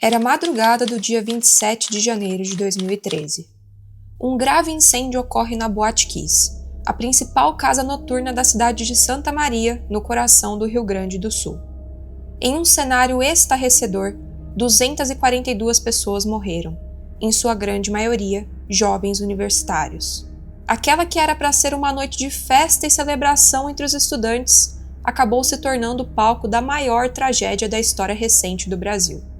Era madrugada do dia 27 de janeiro de 2013. Um grave incêndio ocorre na Boate Kiss, a principal casa noturna da cidade de Santa Maria, no coração do Rio Grande do Sul. Em um cenário estarrecedor, 242 pessoas morreram, em sua grande maioria, jovens universitários. Aquela que era para ser uma noite de festa e celebração entre os estudantes, acabou se tornando o palco da maior tragédia da história recente do Brasil,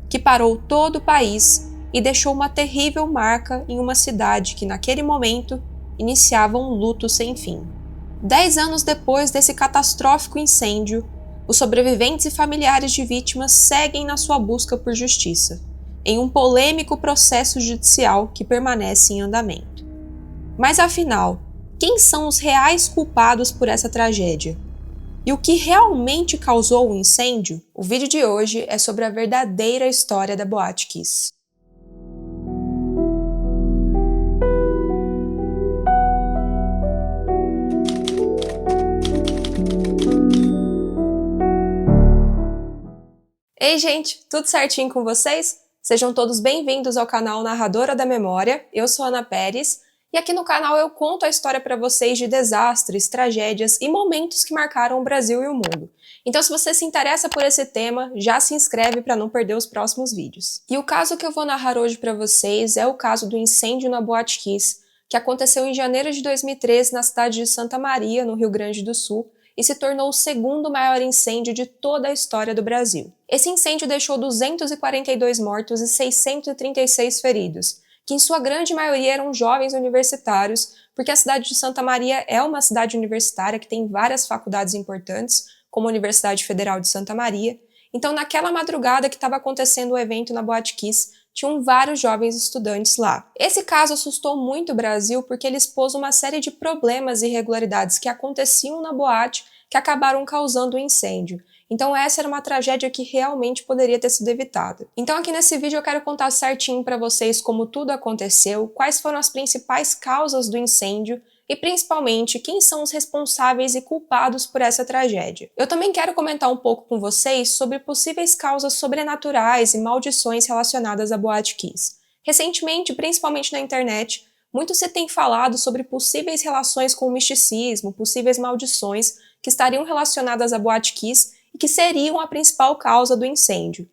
que parou todo o país e deixou uma terrível marca em uma cidade que, naquele momento, iniciava um luto sem fim. 10 anos depois desse catastrófico incêndio, os sobreviventes e familiares de vítimas seguem na sua busca por justiça, em um polêmico processo judicial que permanece em andamento. Mas afinal, quem são os reais culpados por essa tragédia? E o que realmente causou o incêndio? O vídeo de hoje é sobre a verdadeira história da Boate Kiss. Ei, gente, tudo certinho com vocês? Sejam todos bem-vindos ao canal Narradora da Memória. Eu sou Ana Pérez. E aqui no canal eu conto a história para vocês de desastres, tragédias e momentos que marcaram o Brasil e o mundo. Então, se você se interessa por esse tema, já se inscreve para não perder os próximos vídeos. E o caso que eu vou narrar hoje para vocês é o caso do incêndio na Boate Kiss, que aconteceu em janeiro de 2013 na cidade de Santa Maria, no Rio Grande do Sul, e se tornou o segundo maior incêndio de toda a história do Brasil. Esse incêndio deixou 242 mortos e 636 feridos, que em sua grande maioria eram jovens universitários, porque a cidade de Santa Maria é uma cidade universitária que tem várias faculdades importantes, como a Universidade Federal de Santa Maria. Então, naquela madrugada que estava acontecendo o evento na Boate Kiss, tinham vários jovens estudantes lá. Esse caso assustou muito o Brasil porque ele expôs uma série de problemas e irregularidades que aconteciam na boate que acabaram causando o incêndio. Então essa era uma tragédia que realmente poderia ter sido evitada. Então aqui nesse vídeo eu quero contar certinho para vocês como tudo aconteceu, quais foram as principais causas do incêndio e principalmente quem são os responsáveis e culpados por essa tragédia. Eu também quero comentar um pouco com vocês sobre possíveis causas sobrenaturais e maldições relacionadas à Boate Kiss. Recentemente, principalmente na internet, muito se tem falado sobre possíveis relações com o misticismo, possíveis maldições que estariam relacionadas à Boate Kiss e que seriam a principal causa do incêndio.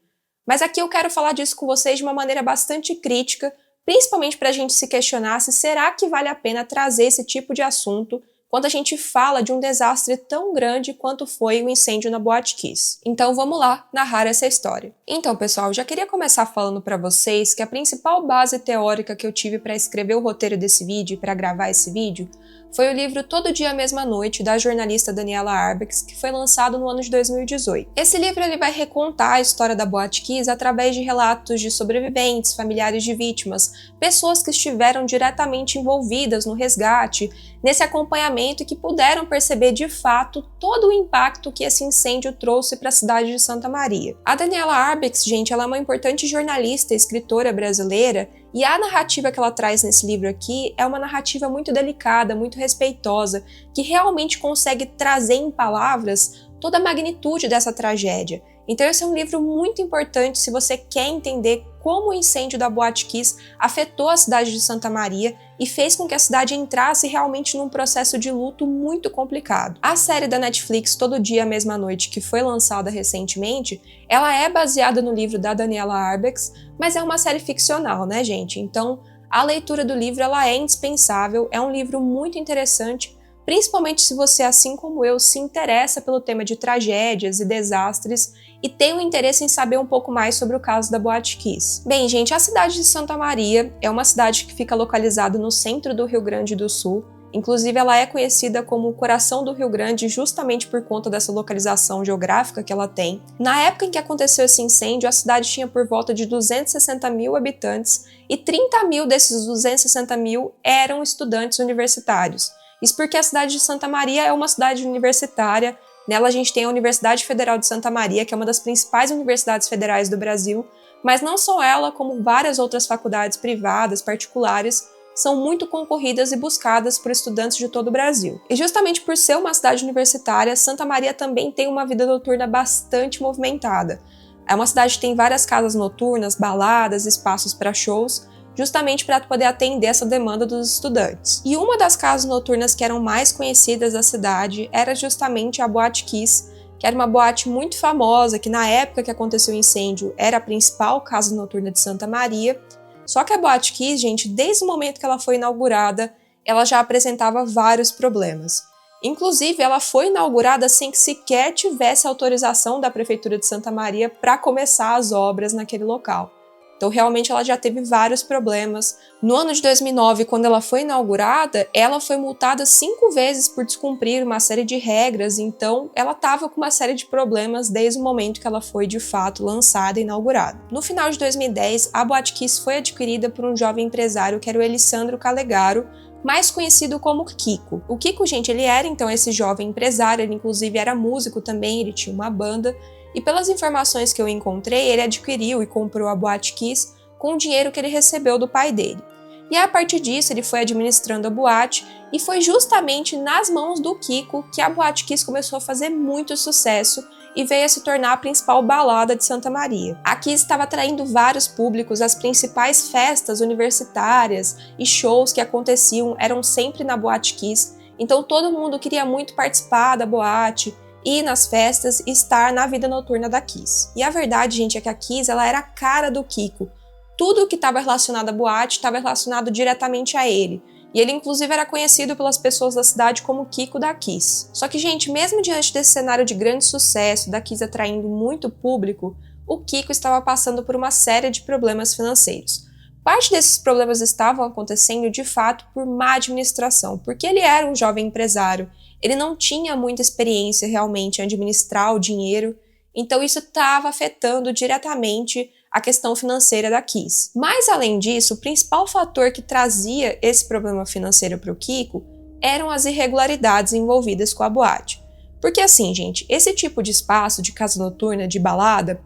Mas aqui eu quero falar disso com vocês de uma maneira bastante crítica, principalmente para a gente se questionar se será que vale a pena trazer esse tipo de assunto quando a gente fala de um desastre tão grande quanto foi o incêndio na Boate Kiss. Então vamos lá narrar essa história. Então, pessoal, já queria começar falando para vocês que a principal base teórica que eu tive para escrever o roteiro desse vídeo e para gravar esse vídeo foi o livro Todo Dia, Mesma Noite, da jornalista Daniela Arbex, que foi lançado no ano de 2018. Esse livro ele vai recontar a história da Boate Kiss através de relatos de sobreviventes, familiares de vítimas, pessoas que estiveram diretamente envolvidas no resgate, nesse acompanhamento e que puderam perceber de fato todo o impacto que esse incêndio trouxe para a cidade de Santa Maria. A Daniela Arbex, gente, ela é uma importante jornalista e escritora brasileira e a narrativa que ela traz nesse livro aqui é uma narrativa muito delicada, muito respeitosa, que realmente consegue trazer em palavras toda a magnitude dessa tragédia. Então esse é um livro muito importante se você quer entender como o incêndio da Boate Kiss afetou a cidade de Santa Maria e fez com que a cidade entrasse realmente num processo de luto muito complicado. A série da Netflix Todo Dia, Mesma Noite, que foi lançada recentemente, ela é baseada no livro da Daniela Arbex, mas é uma série ficcional, né, gente? Então a leitura do livro ela é indispensável, é um livro muito interessante, principalmente se você, assim como eu, se interessa pelo tema de tragédias e desastres e tem um interesse em saber um pouco mais sobre o caso da Boate Kiss. Bem, gente, a cidade de Santa Maria é uma cidade que fica localizada no centro do Rio Grande do Sul. Inclusive, ela é conhecida como o coração do Rio Grande justamente por conta dessa localização geográfica que ela tem. Na época em que aconteceu esse incêndio, a cidade tinha por volta de 260 mil habitantes e 30 mil desses 260 mil eram estudantes universitários. Isso porque a cidade de Santa Maria é uma cidade universitária. Nela a gente tem a Universidade Federal de Santa Maria, que é uma das principais universidades federais do Brasil, mas não só ela, como várias outras faculdades privadas, particulares, são muito concorridas e buscadas por estudantes de todo o Brasil. E justamente por ser uma cidade universitária, Santa Maria também tem uma vida noturna bastante movimentada. É uma cidade que tem várias casas noturnas, baladas, espaços para shows, justamente para poder atender essa demanda dos estudantes. E uma das casas noturnas que eram mais conhecidas da cidade era justamente a Boate Kiss, que era uma boate muito famosa, que na época que aconteceu o incêndio era a principal casa noturna de Santa Maria. Só que a Boate Kiss, gente, desde o momento que ela foi inaugurada, ela já apresentava vários problemas. Inclusive, ela foi inaugurada sem que sequer tivesse autorização da Prefeitura de Santa Maria para começar as obras naquele local. Então, realmente, ela já teve vários problemas. No ano de 2009, quando ela foi inaugurada, ela foi multada 5 vezes por descumprir uma série de regras, então ela estava com uma série de problemas desde o momento que ela foi, de fato, lançada e inaugurada. No final de 2010, a Boate Kiss foi adquirida por um jovem empresário que era o Elisandro Calegaro, mais conhecido como Kiko. O Kiko, gente, ele era então esse jovem empresário, ele inclusive era músico também, ele tinha uma banda, e pelas informações que eu encontrei, ele adquiriu e comprou a Boate Kiss com o dinheiro que ele recebeu do pai dele. E a partir disso, ele foi administrando a boate, e foi justamente nas mãos do Kiko que a Boate Kiss começou a fazer muito sucesso e veio a se tornar a principal balada de Santa Maria. A Kiss estava atraindo vários públicos, as principais festas universitárias e shows que aconteciam eram sempre na Boate Kiss, então todo mundo queria muito participar da boate, ir nas festas e estar na vida noturna da Kiss. E a verdade, gente, é que a Kiss ela era a cara do Kiko. Tudo que estava relacionado à boate estava relacionado diretamente a ele. E ele, inclusive, era conhecido pelas pessoas da cidade como Kiko da Kiss. Só que, gente, mesmo diante desse cenário de grande sucesso, da Kiss atraindo muito público, o Kiko estava passando por uma série de problemas financeiros. Parte desses problemas estavam acontecendo, de fato, por má administração, porque ele era um jovem empresário, ele não tinha muita experiência realmente em administrar o dinheiro, então isso estava afetando diretamente a questão financeira da Kiss. Mas, além disso, o principal fator que trazia esse problema financeiro para o Kiko eram as irregularidades envolvidas com a boate. Porque assim, gente, esse tipo de espaço, de casa noturna, de balada,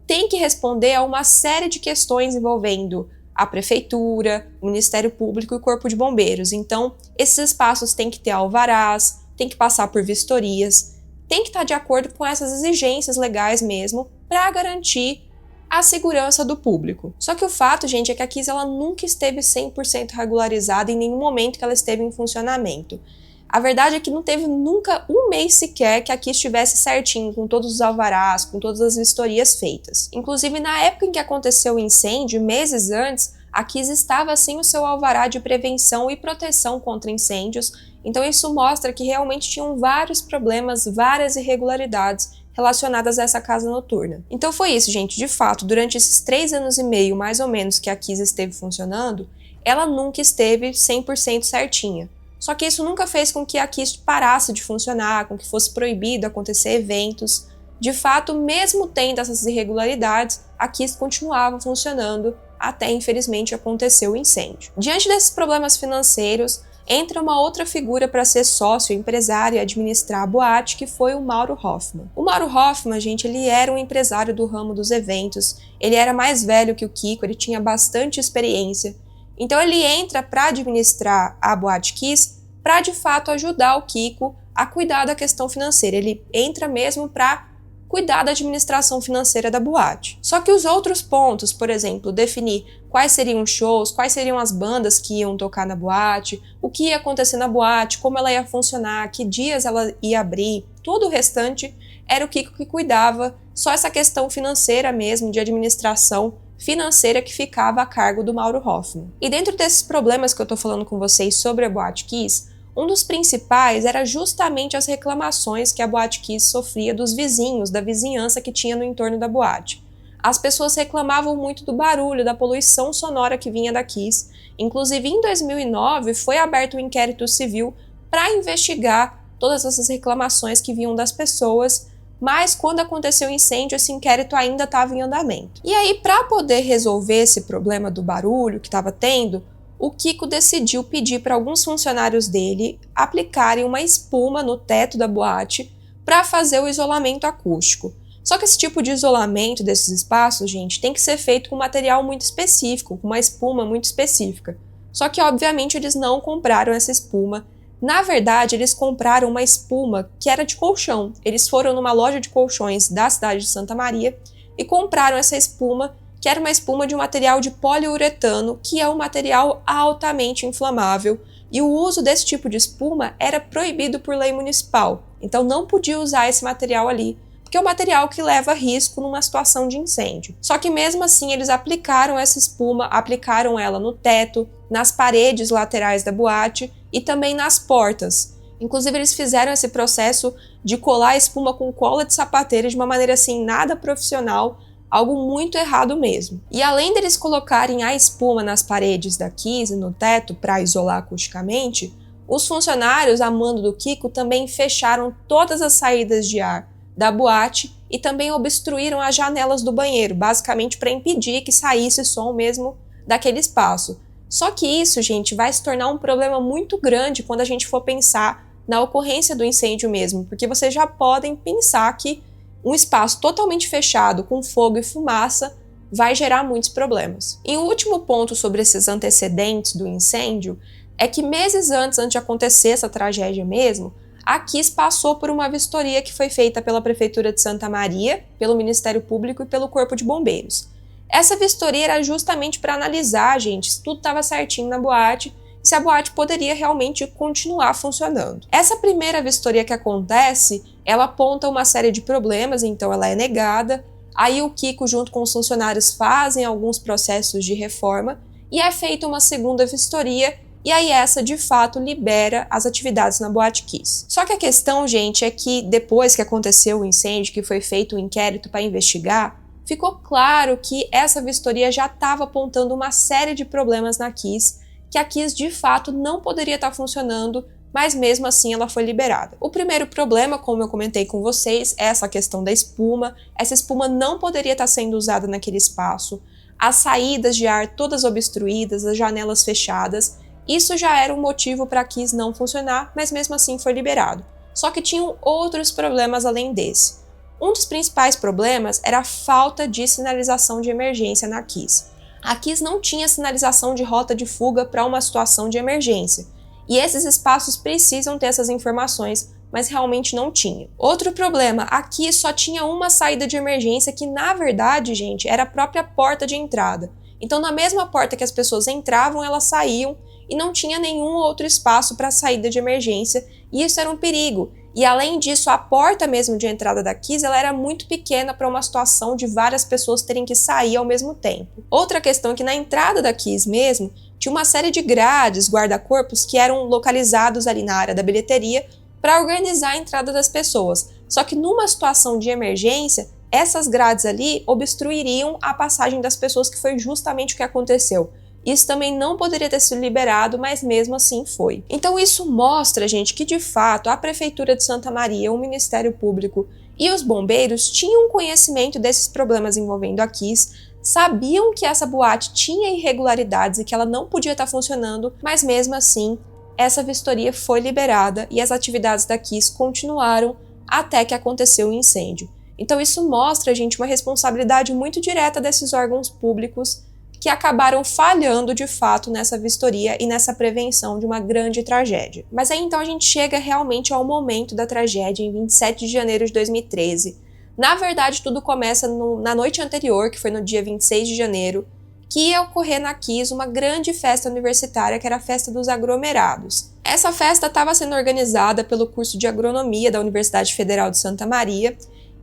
tem que responder a uma série de questões envolvendo a prefeitura, o Ministério Público e o Corpo de Bombeiros. Então, esses espaços têm que ter alvarás, tem que passar por vistorias, tem que estar de acordo com essas exigências legais mesmo para garantir a segurança do público. Só que o fato, gente, é que a Kiss ela nunca esteve 100% regularizada em nenhum momento que ela esteve em funcionamento. A verdade é que não teve nunca um mês sequer que a Kiss estivesse certinho, com todos os alvarás, com todas as vistorias feitas. Inclusive, na época em que aconteceu o incêndio, meses antes, a Kiss estava sem o seu alvará de prevenção e proteção contra incêndios, então isso mostra que realmente tinham vários problemas, várias irregularidades relacionadas a essa casa noturna. Então foi isso, gente. De fato, durante esses 3 anos e meio, mais ou menos, que a Kiss esteve funcionando, ela nunca esteve 100% certinha. Só que isso nunca fez com que a Kiss parasse de funcionar, com que fosse proibido acontecer eventos. De fato, mesmo tendo essas irregularidades, a Kiss continuava funcionando até, infelizmente, acontecer o incêndio. Diante desses problemas financeiros, entra uma outra figura para ser sócio, empresário e administrar a boate, que foi o Mauro Hoffman. O Mauro Hoffman, gente, ele era um empresário do ramo dos eventos, ele era mais velho que o Kiko, ele tinha bastante experiência, então ele entra para administrar a Boate Kiss para, de fato, ajudar o Kiko a cuidar da questão financeira. Ele entra mesmo para cuidar da administração financeira da boate. Só que os outros pontos, por exemplo, definir quais seriam os shows, quais seriam as bandas que iam tocar na boate, o que ia acontecer na boate, como ela ia funcionar, que dias ela ia abrir, tudo o restante era o Kiko que cuidava, só essa questão financeira mesmo, de administração financeira que ficava a cargo do Mauro Hoffman. E dentro desses problemas que eu tô falando com vocês sobre a Boate Kiss, um dos principais era justamente as reclamações que a Boate Kiss sofria dos vizinhos, da vizinhança que tinha no entorno da boate. As pessoas reclamavam muito do barulho, da poluição sonora que vinha da Kiss. Inclusive, em 2009, foi aberto um inquérito civil para investigar todas essas reclamações que vinham das pessoas, mas quando aconteceu o incêndio, esse inquérito ainda estava em andamento. E aí, para poder resolver esse problema do barulho que estava tendo, o Kiko decidiu pedir para alguns funcionários dele aplicarem uma espuma no teto da boate para fazer o isolamento acústico. Só que esse tipo de isolamento desses espaços, gente, tem que ser feito com material muito específico, com uma espuma muito específica. Só que, obviamente, eles não compraram essa espuma. Na verdade, eles compraram uma espuma que era de colchão. Eles foram numa loja de colchões da cidade de Santa Maria, e compraram essa espuma, que era uma espuma de um material de poliuretano, que é um material altamente inflamável, e o uso desse tipo de espuma era proibido por lei municipal, então não podia usar esse material ali, porque é um material que leva risco numa situação de incêndio. Só que mesmo assim eles aplicaram essa espuma, aplicaram ela no teto, nas paredes laterais da boate e também nas portas. Inclusive eles fizeram esse processo de colar a espuma com cola de sapateira de uma maneira assim nada profissional, algo muito errado mesmo. E além deles colocarem a espuma nas paredes da Kiss e no teto para isolar acusticamente, os funcionários a mando do Kiko também fecharam todas as saídas de ar da boate e também obstruíram as janelas do banheiro, basicamente para impedir que saísse som mesmo daquele espaço. Só que isso, gente, vai se tornar um problema muito grande quando a gente for pensar na ocorrência do incêndio mesmo, porque vocês já podem pensar que um espaço totalmente fechado com fogo e fumaça vai gerar muitos problemas. E o último ponto sobre esses antecedentes do incêndio é que meses antes de acontecer essa tragédia mesmo, a Kiss passou por uma vistoria que foi feita pela Prefeitura de Santa Maria, pelo Ministério Público e pelo Corpo de Bombeiros. Essa vistoria era justamente para analisar, gente, se tudo estava certinho na boate, se a boate poderia realmente continuar funcionando. Essa primeira vistoria que acontece, ela aponta uma série de problemas, então ela é negada. Aí o Kiko, junto com os funcionários, fazem alguns processos de reforma e é feita uma segunda vistoria. E aí essa, de fato, libera as atividades na Boate Kiss. Só que a questão, gente, é que depois que aconteceu o incêndio, que foi feito um inquérito para investigar, ficou claro que essa vistoria já estava apontando uma série de problemas na Kiss, que a Kiss, de fato, não poderia estar funcionando, mas mesmo assim ela foi liberada. O primeiro problema, como eu comentei com vocês, é essa questão da espuma. Essa espuma não poderia estar sendo usada naquele espaço. As saídas de ar todas obstruídas, as janelas fechadas. Isso já era um motivo para a Kiss não funcionar, mas mesmo assim foi liberado. Só que tinham outros problemas além desse. Um dos principais problemas era a falta de sinalização de emergência na Kiss. A Kiss não tinha sinalização de rota de fuga para uma situação de emergência. E esses espaços precisam ter essas informações, mas realmente não tinha. Outro problema, a Kiss só tinha uma saída de emergência que, na verdade, gente, era a própria porta de entrada. Então, na mesma porta que as pessoas entravam, elas saíam, e não tinha nenhum outro espaço para saída de emergência, e isso era um perigo. E além disso, a porta mesmo de entrada da Kiss, ela era muito pequena para uma situação de várias pessoas terem que sair ao mesmo tempo. Outra questão é que na entrada da Kiss mesmo, tinha uma série de grades, guarda-corpos que eram localizados ali na área da bilheteria para organizar a entrada das pessoas. Só que numa situação de emergência, essas grades ali obstruiriam a passagem das pessoas, que foi justamente o que aconteceu. Isso também não poderia ter sido liberado, mas mesmo assim foi. Então isso mostra, gente, que de fato a Prefeitura de Santa Maria, o Ministério Público e os bombeiros tinham conhecimento desses problemas envolvendo a Kiss, sabiam que essa boate tinha irregularidades e que ela não podia estar funcionando, mas mesmo assim essa vistoria foi liberada e as atividades da Kiss continuaram até que aconteceu o incêndio. Então isso mostra, gente, uma responsabilidade muito direta desses órgãos públicos que acabaram falhando de fato nessa vistoria e nessa prevenção de uma grande tragédia. Mas aí então a gente chega realmente ao momento da tragédia em 27 de janeiro de 2013. Na verdade, tudo começa na noite anterior, que foi no dia 26 de janeiro, que ia ocorrer na Kiss uma grande festa universitária, que era a Festa dos Aglomerados. Essa festa estava sendo organizada pelo curso de Agronomia da Universidade Federal de Santa Maria,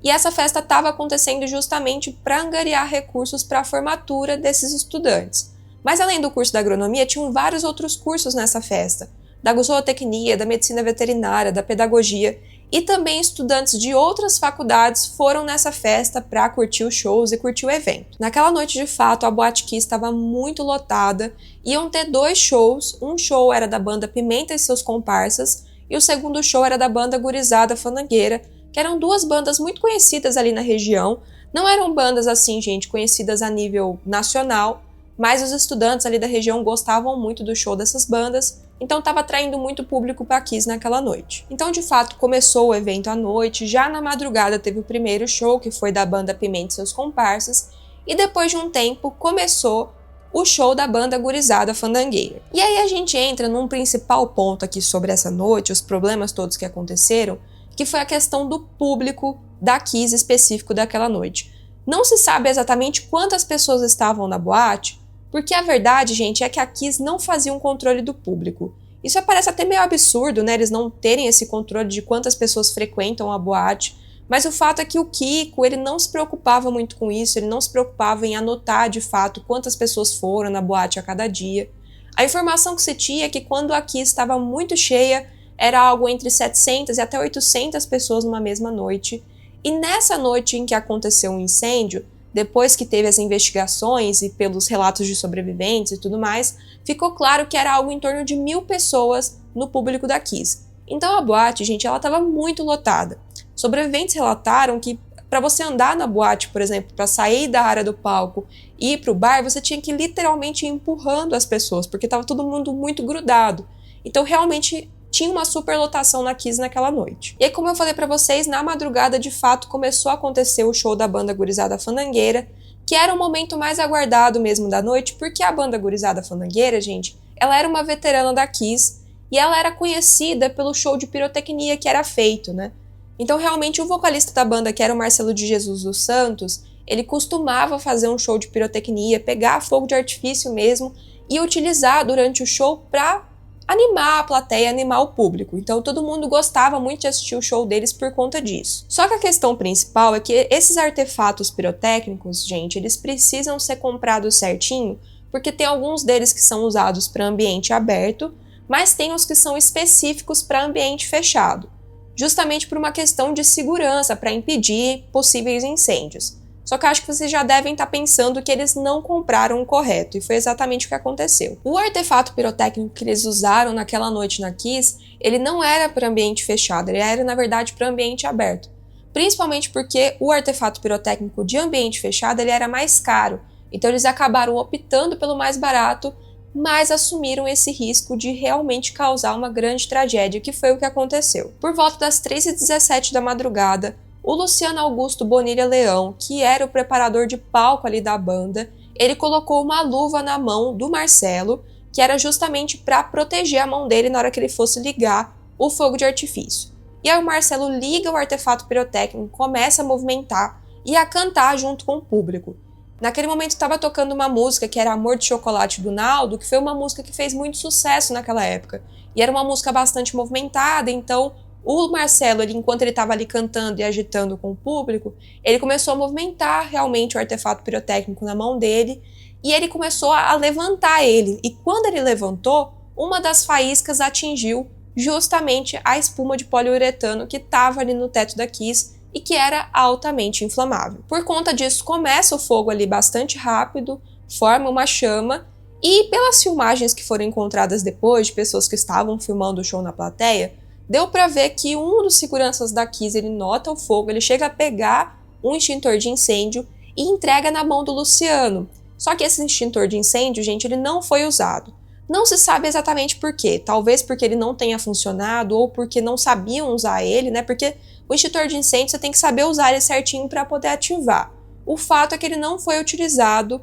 e essa festa estava acontecendo justamente para angariar recursos para a formatura desses estudantes. Mas além do curso da agronomia, tinham vários outros cursos nessa festa, da zootecnia, da medicina veterinária, da pedagogia, e também estudantes de outras faculdades foram nessa festa para curtir os shows e curtir o evento. Naquela noite, de fato, a Boate Kiss estava muito lotada, iam ter 2 shows, um show era da banda Pimenta e seus comparsas, e o segundo show era da banda Gurizada Fandangueira, que eram 2 bandas muito conhecidas ali na região. Não eram bandas assim, gente, conhecidas a nível nacional, mas os estudantes ali da região gostavam muito do show dessas bandas, então estava atraindo muito público para a Kiss naquela noite. Então, de fato, começou o evento à noite, já na madrugada teve o primeiro show, que foi da banda Pimenta e seus comparsas, e depois de um tempo começou o show da banda Gurizada Fandangueira. E aí a gente entra num principal ponto aqui sobre essa noite, os problemas todos que aconteceram, que foi a questão do público da Kiss específico daquela noite. Não se sabe exatamente quantas pessoas estavam na boate, porque a verdade, gente, é que a Kiss não fazia um controle do público. Isso parece até meio absurdo, né, eles não terem esse controle de quantas pessoas frequentam a boate, mas o fato é que o Kiko, ele não se preocupava muito com isso, ele não se preocupava em anotar de fato quantas pessoas foram na boate a cada dia. A informação que se tinha é que quando a Kiss estava muito cheia, era algo entre 700 e até 800 pessoas numa mesma noite. E nessa noite em que aconteceu o incêndio, depois que teve as investigações e pelos relatos de sobreviventes e tudo mais, ficou claro que era algo em torno de 1.000 pessoas no público da Kiss. Então a boate, gente, ela estava muito lotada. Sobreviventes relataram que para você andar na boate, por exemplo, para sair da área do palco e ir para o bar, você tinha que literalmente ir empurrando as pessoas, porque estava todo mundo muito grudado. Então realmente tinha uma superlotação na Kiss naquela noite. E aí, como eu falei pra vocês, na madrugada, de fato, começou a acontecer o show da banda Gurizada Fandangueira, que era o momento mais aguardado mesmo da noite, porque a banda Gurizada Fandangueira, gente, ela era uma veterana da Kiss, e ela era conhecida pelo show de pirotecnia que era feito, né? Então, realmente, o vocalista da banda, que era o Marcelo de Jesus dos Santos, ele costumava fazer um show de pirotecnia, pegar fogo de artifício mesmo, e utilizar durante o show pra animar a plateia, animar o público. Então todo mundo gostava muito de assistir o show deles por conta disso. Só que a questão principal é que esses artefatos pirotécnicos, gente, eles precisam ser comprados certinho, porque tem alguns deles que são usados para ambiente aberto, mas tem os que são específicos para ambiente fechado, justamente por uma questão de segurança, para impedir possíveis incêndios. Só que eu acho que vocês já devem estar pensando que eles não compraram o correto, e foi exatamente o que aconteceu. O artefato pirotécnico que eles usaram naquela noite na Kiss, ele não era para ambiente fechado, ele era, na verdade, para ambiente aberto. Principalmente porque o artefato pirotécnico de ambiente fechado, ele era mais caro. Então eles acabaram optando pelo mais barato, mas assumiram esse risco de realmente causar uma grande tragédia, que foi o que aconteceu. Por volta das 3h17 da madrugada, o Luciano Augusto Bonilha Leão, que era o preparador de palco ali da banda, ele colocou uma luva na mão do Marcelo, que era justamente para proteger a mão dele na hora que ele fosse ligar o fogo de artifício. E aí o Marcelo liga o artefato pirotécnico, começa a movimentar e a cantar junto com o público. Naquele momento estava tocando uma música que era Amor de Chocolate do Naldo, que foi uma música que fez muito sucesso naquela época. E era uma música bastante movimentada, então o Marcelo, enquanto ele estava ali cantando e agitando com o público, ele começou a movimentar realmente o artefato pirotécnico na mão dele e ele começou a levantar ele. E quando ele levantou, uma das faíscas atingiu justamente a espuma de poliuretano que estava ali no teto da Kiss e que era altamente inflamável. Por conta disso, começa o fogo ali bastante rápido, forma uma chama e pelas filmagens que foram encontradas depois de pessoas que estavam filmando o show na plateia, deu para ver que um dos seguranças da Kiss, ele nota o fogo, ele chega a pegar um extintor de incêndio e entrega na mão do Luciano. Só que esse extintor de incêndio, gente, ele não foi usado. Não se sabe exatamente por quê. Talvez porque ele não tenha funcionado ou porque não sabiam usar ele, né? Porque o extintor de incêndio você tem que saber usar ele certinho para poder ativar. O fato é que ele não foi utilizado.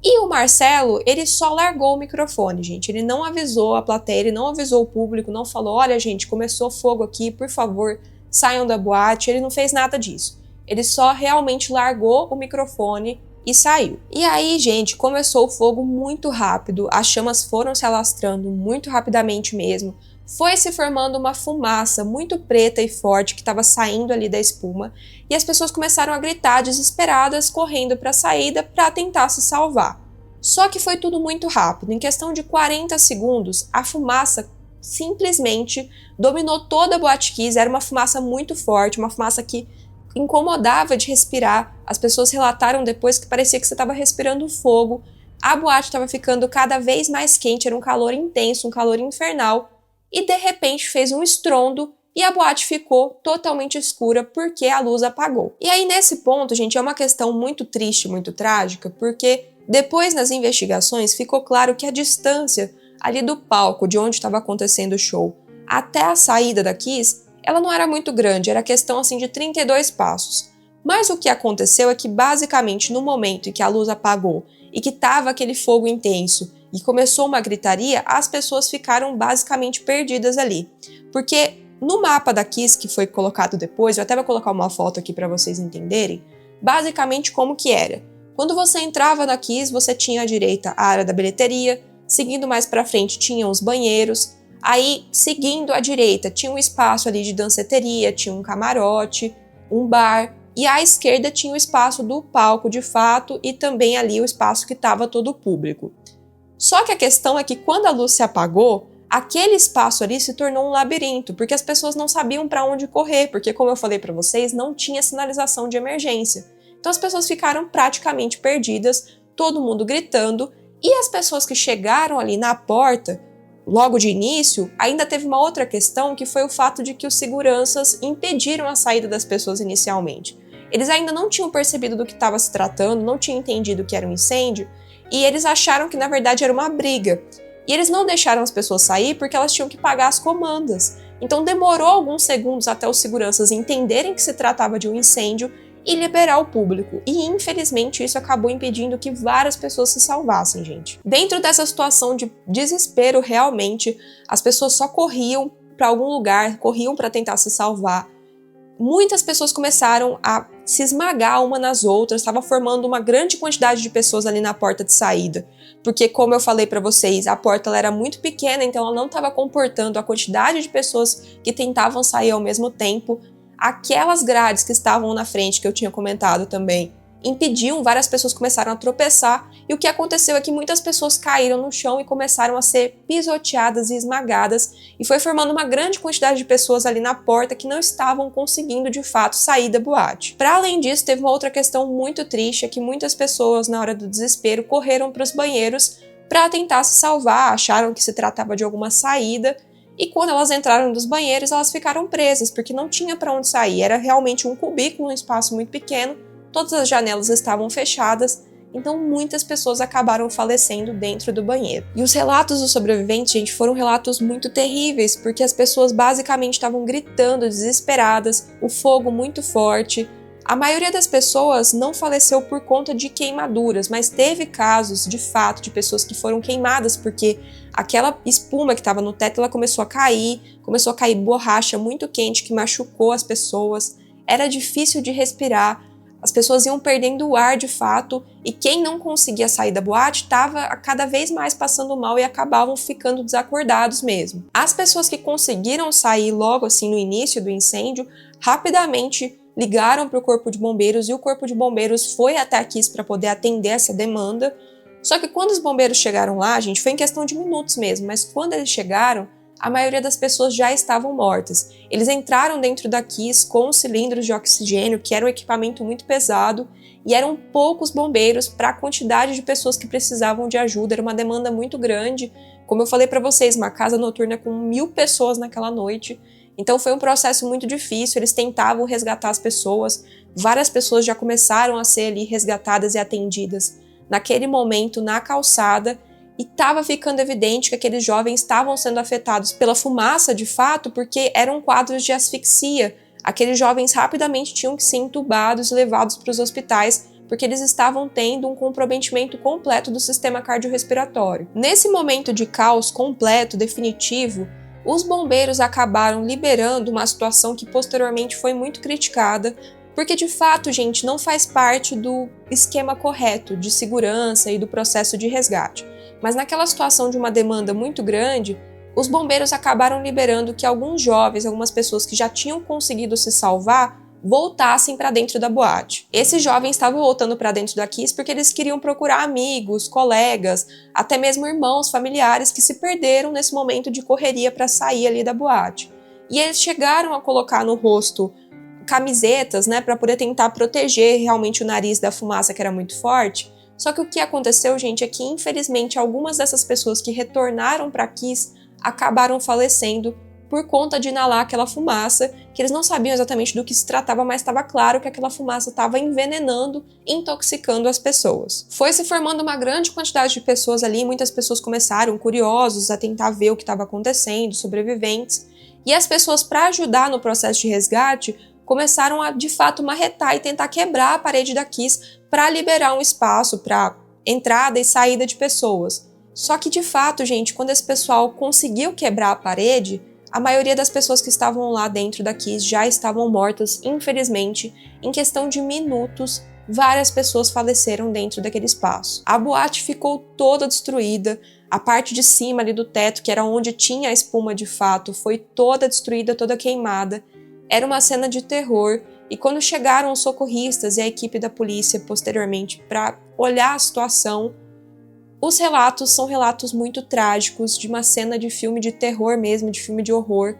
E o Marcelo, ele só largou o microfone, gente. Ele não avisou a plateia, ele não avisou o público, não falou, olha, gente, começou fogo aqui, por favor, saiam da boate. Ele não fez nada disso. Ele só realmente largou o microfone e saiu. E aí, gente, começou o fogo muito rápido, as chamas foram se alastrando muito rapidamente mesmo. Foi se formando uma fumaça muito preta e forte que estava saindo ali da espuma e as pessoas começaram a gritar desesperadas, correndo para a saída para tentar se salvar. Só que foi tudo muito rápido, em questão de 40 segundos, a fumaça simplesmente dominou toda a Boate Kiss, era uma fumaça muito forte, uma fumaça que incomodava de respirar, as pessoas relataram depois que parecia que você estava respirando fogo, a boate estava ficando cada vez mais quente, era um calor intenso, um calor infernal, e de repente fez um estrondo e a boate ficou totalmente escura porque a luz apagou. E aí nesse ponto, gente, é uma questão muito triste, muito trágica, porque depois nas investigações ficou claro que a distância ali do palco, de onde estava acontecendo o show, até a saída da Kiss, ela não era muito grande, era questão assim de 32 passos. Mas o que aconteceu é que basicamente no momento em que a luz apagou e que estava aquele fogo intenso e começou uma gritaria, as pessoas ficaram basicamente perdidas ali. Porque no mapa da Kiss, que foi colocado depois, eu até vou colocar uma foto aqui para vocês entenderem, basicamente como que era. Quando você entrava na Kiss, você tinha à direita a área da bilheteria, seguindo mais para frente tinham os banheiros, aí seguindo à direita tinha um espaço ali de danceteria, tinha um camarote, um bar, e à esquerda tinha o espaço do palco de fato e também ali o espaço que estava todo o público. Só que a questão é que quando a luz se apagou, aquele espaço ali se tornou um labirinto, porque as pessoas não sabiam para onde correr, porque como eu falei para vocês, não tinha sinalização de emergência. Então as pessoas ficaram praticamente perdidas, todo mundo gritando, e as pessoas que chegaram ali na porta, logo de início, ainda teve uma outra questão, que foi o fato de que os seguranças impediram a saída das pessoas inicialmente. Eles ainda não tinham percebido do que estava se tratando, não tinham entendido que era um incêndio, e eles acharam que na verdade era uma briga. E eles não deixaram as pessoas sair porque elas tinham que pagar as comandas. Então demorou alguns segundos até os seguranças entenderem que se tratava de um incêndio e liberar o público. E infelizmente isso acabou impedindo que várias pessoas se salvassem, gente. Dentro dessa situação de desespero, realmente, as pessoas só corriam para algum lugar, corriam para tentar se salvar. Muitas pessoas começaram a se esmagar uma nas outras, estava formando uma grande quantidade de pessoas ali na porta de saída. Porque, como eu falei para vocês, a porta ela era muito pequena, então ela não estava comportando a quantidade de pessoas que tentavam sair ao mesmo tempo. Aquelas grades que estavam na frente, que eu tinha comentado também, impediam, várias pessoas começaram a tropeçar, e o que aconteceu é que muitas pessoas caíram no chão e começaram a ser pisoteadas e esmagadas, e foi formando uma grande quantidade de pessoas ali na porta que não estavam conseguindo de fato sair da boate. Para além disso, teve uma outra questão muito triste, é que muitas pessoas na hora do desespero correram para os banheiros para tentar se salvar, acharam que se tratava de alguma saída, e quando elas entraram nos banheiros, elas ficaram presas, porque não tinha para onde sair, era realmente um cubículo, um espaço muito pequeno, todas as janelas estavam fechadas, então muitas pessoas acabaram falecendo dentro do banheiro. E os relatos dos sobreviventes, gente, foram relatos muito terríveis, porque as pessoas basicamente estavam gritando, desesperadas, o fogo muito forte. A maioria das pessoas não faleceu por conta de queimaduras, mas teve casos, de fato, de pessoas que foram queimadas, porque aquela espuma que estava no teto, ela começou a cair borracha muito quente que machucou as pessoas, era difícil de respirar, as pessoas iam perdendo o ar de fato, e quem não conseguia sair da boate estava cada vez mais passando mal e acabavam ficando desacordados mesmo. As pessoas que conseguiram sair logo assim no início do incêndio, rapidamente ligaram para o Corpo de Bombeiros, e o Corpo de Bombeiros foi até a Kiss para poder atender essa demanda. Só que quando os bombeiros chegaram lá, gente, foi em questão de minutos mesmo, mas quando eles chegaram, a maioria das pessoas já estavam mortas. Eles entraram dentro da Kiss com os cilindros de oxigênio, que era um equipamento muito pesado, e eram poucos bombeiros para a quantidade de pessoas que precisavam de ajuda, era uma demanda muito grande. Como eu falei para vocês, uma casa noturna com 1000 pessoas naquela noite, então foi um processo muito difícil, eles tentavam resgatar as pessoas, várias pessoas já começaram a ser ali resgatadas e atendidas naquele momento na calçada, e estava ficando evidente que aqueles jovens estavam sendo afetados pela fumaça de fato, porque eram quadros de asfixia. Aqueles jovens rapidamente tinham que ser entubados e levados para os hospitais, porque eles estavam tendo um comprometimento completo do sistema cardiorrespiratório. Nesse momento de caos completo, definitivo, os bombeiros acabaram liberando uma situação que posteriormente foi muito criticada, porque de fato, gente, não faz parte do esquema correto de segurança e do processo de resgate. Mas naquela situação de uma demanda muito grande, os bombeiros acabaram liberando que alguns jovens, algumas pessoas que já tinham conseguido se salvar, voltassem para dentro da boate. Esses jovens estavam voltando para dentro da Kiss porque eles queriam procurar amigos, colegas, até mesmo irmãos, familiares que se perderam nesse momento de correria para sair ali da boate. E eles chegaram a colocar no rosto camisetas, né, para poder tentar proteger realmente o nariz da fumaça que era muito forte. Só que o que aconteceu, gente, é que infelizmente algumas dessas pessoas que retornaram para Kiss acabaram falecendo por conta de inalar aquela fumaça, que eles não sabiam exatamente do que se tratava, mas estava claro que aquela fumaça estava envenenando e intoxicando as pessoas. Foi se formando uma grande quantidade de pessoas ali, muitas pessoas começaram, curiosos, a tentar ver o que estava acontecendo, sobreviventes, e as pessoas, para ajudar no processo de resgate, começaram a, de fato, marretar e tentar quebrar a parede da Kiss para liberar um espaço para entrada e saída de pessoas. Só que, de fato, gente, quando esse pessoal conseguiu quebrar a parede, a maioria das pessoas que estavam lá dentro da Kiss já estavam mortas, infelizmente, em questão de minutos. várias pessoas faleceram dentro daquele espaço. A boate ficou toda destruída, a parte de cima ali do teto, que era onde tinha a espuma de fato, foi toda destruída, toda queimada. Era uma cena de terror, e quando chegaram os socorristas e a equipe da polícia posteriormente para olhar a situação, os relatos são relatos muito trágicos, de uma cena de filme de terror mesmo, de filme de horror,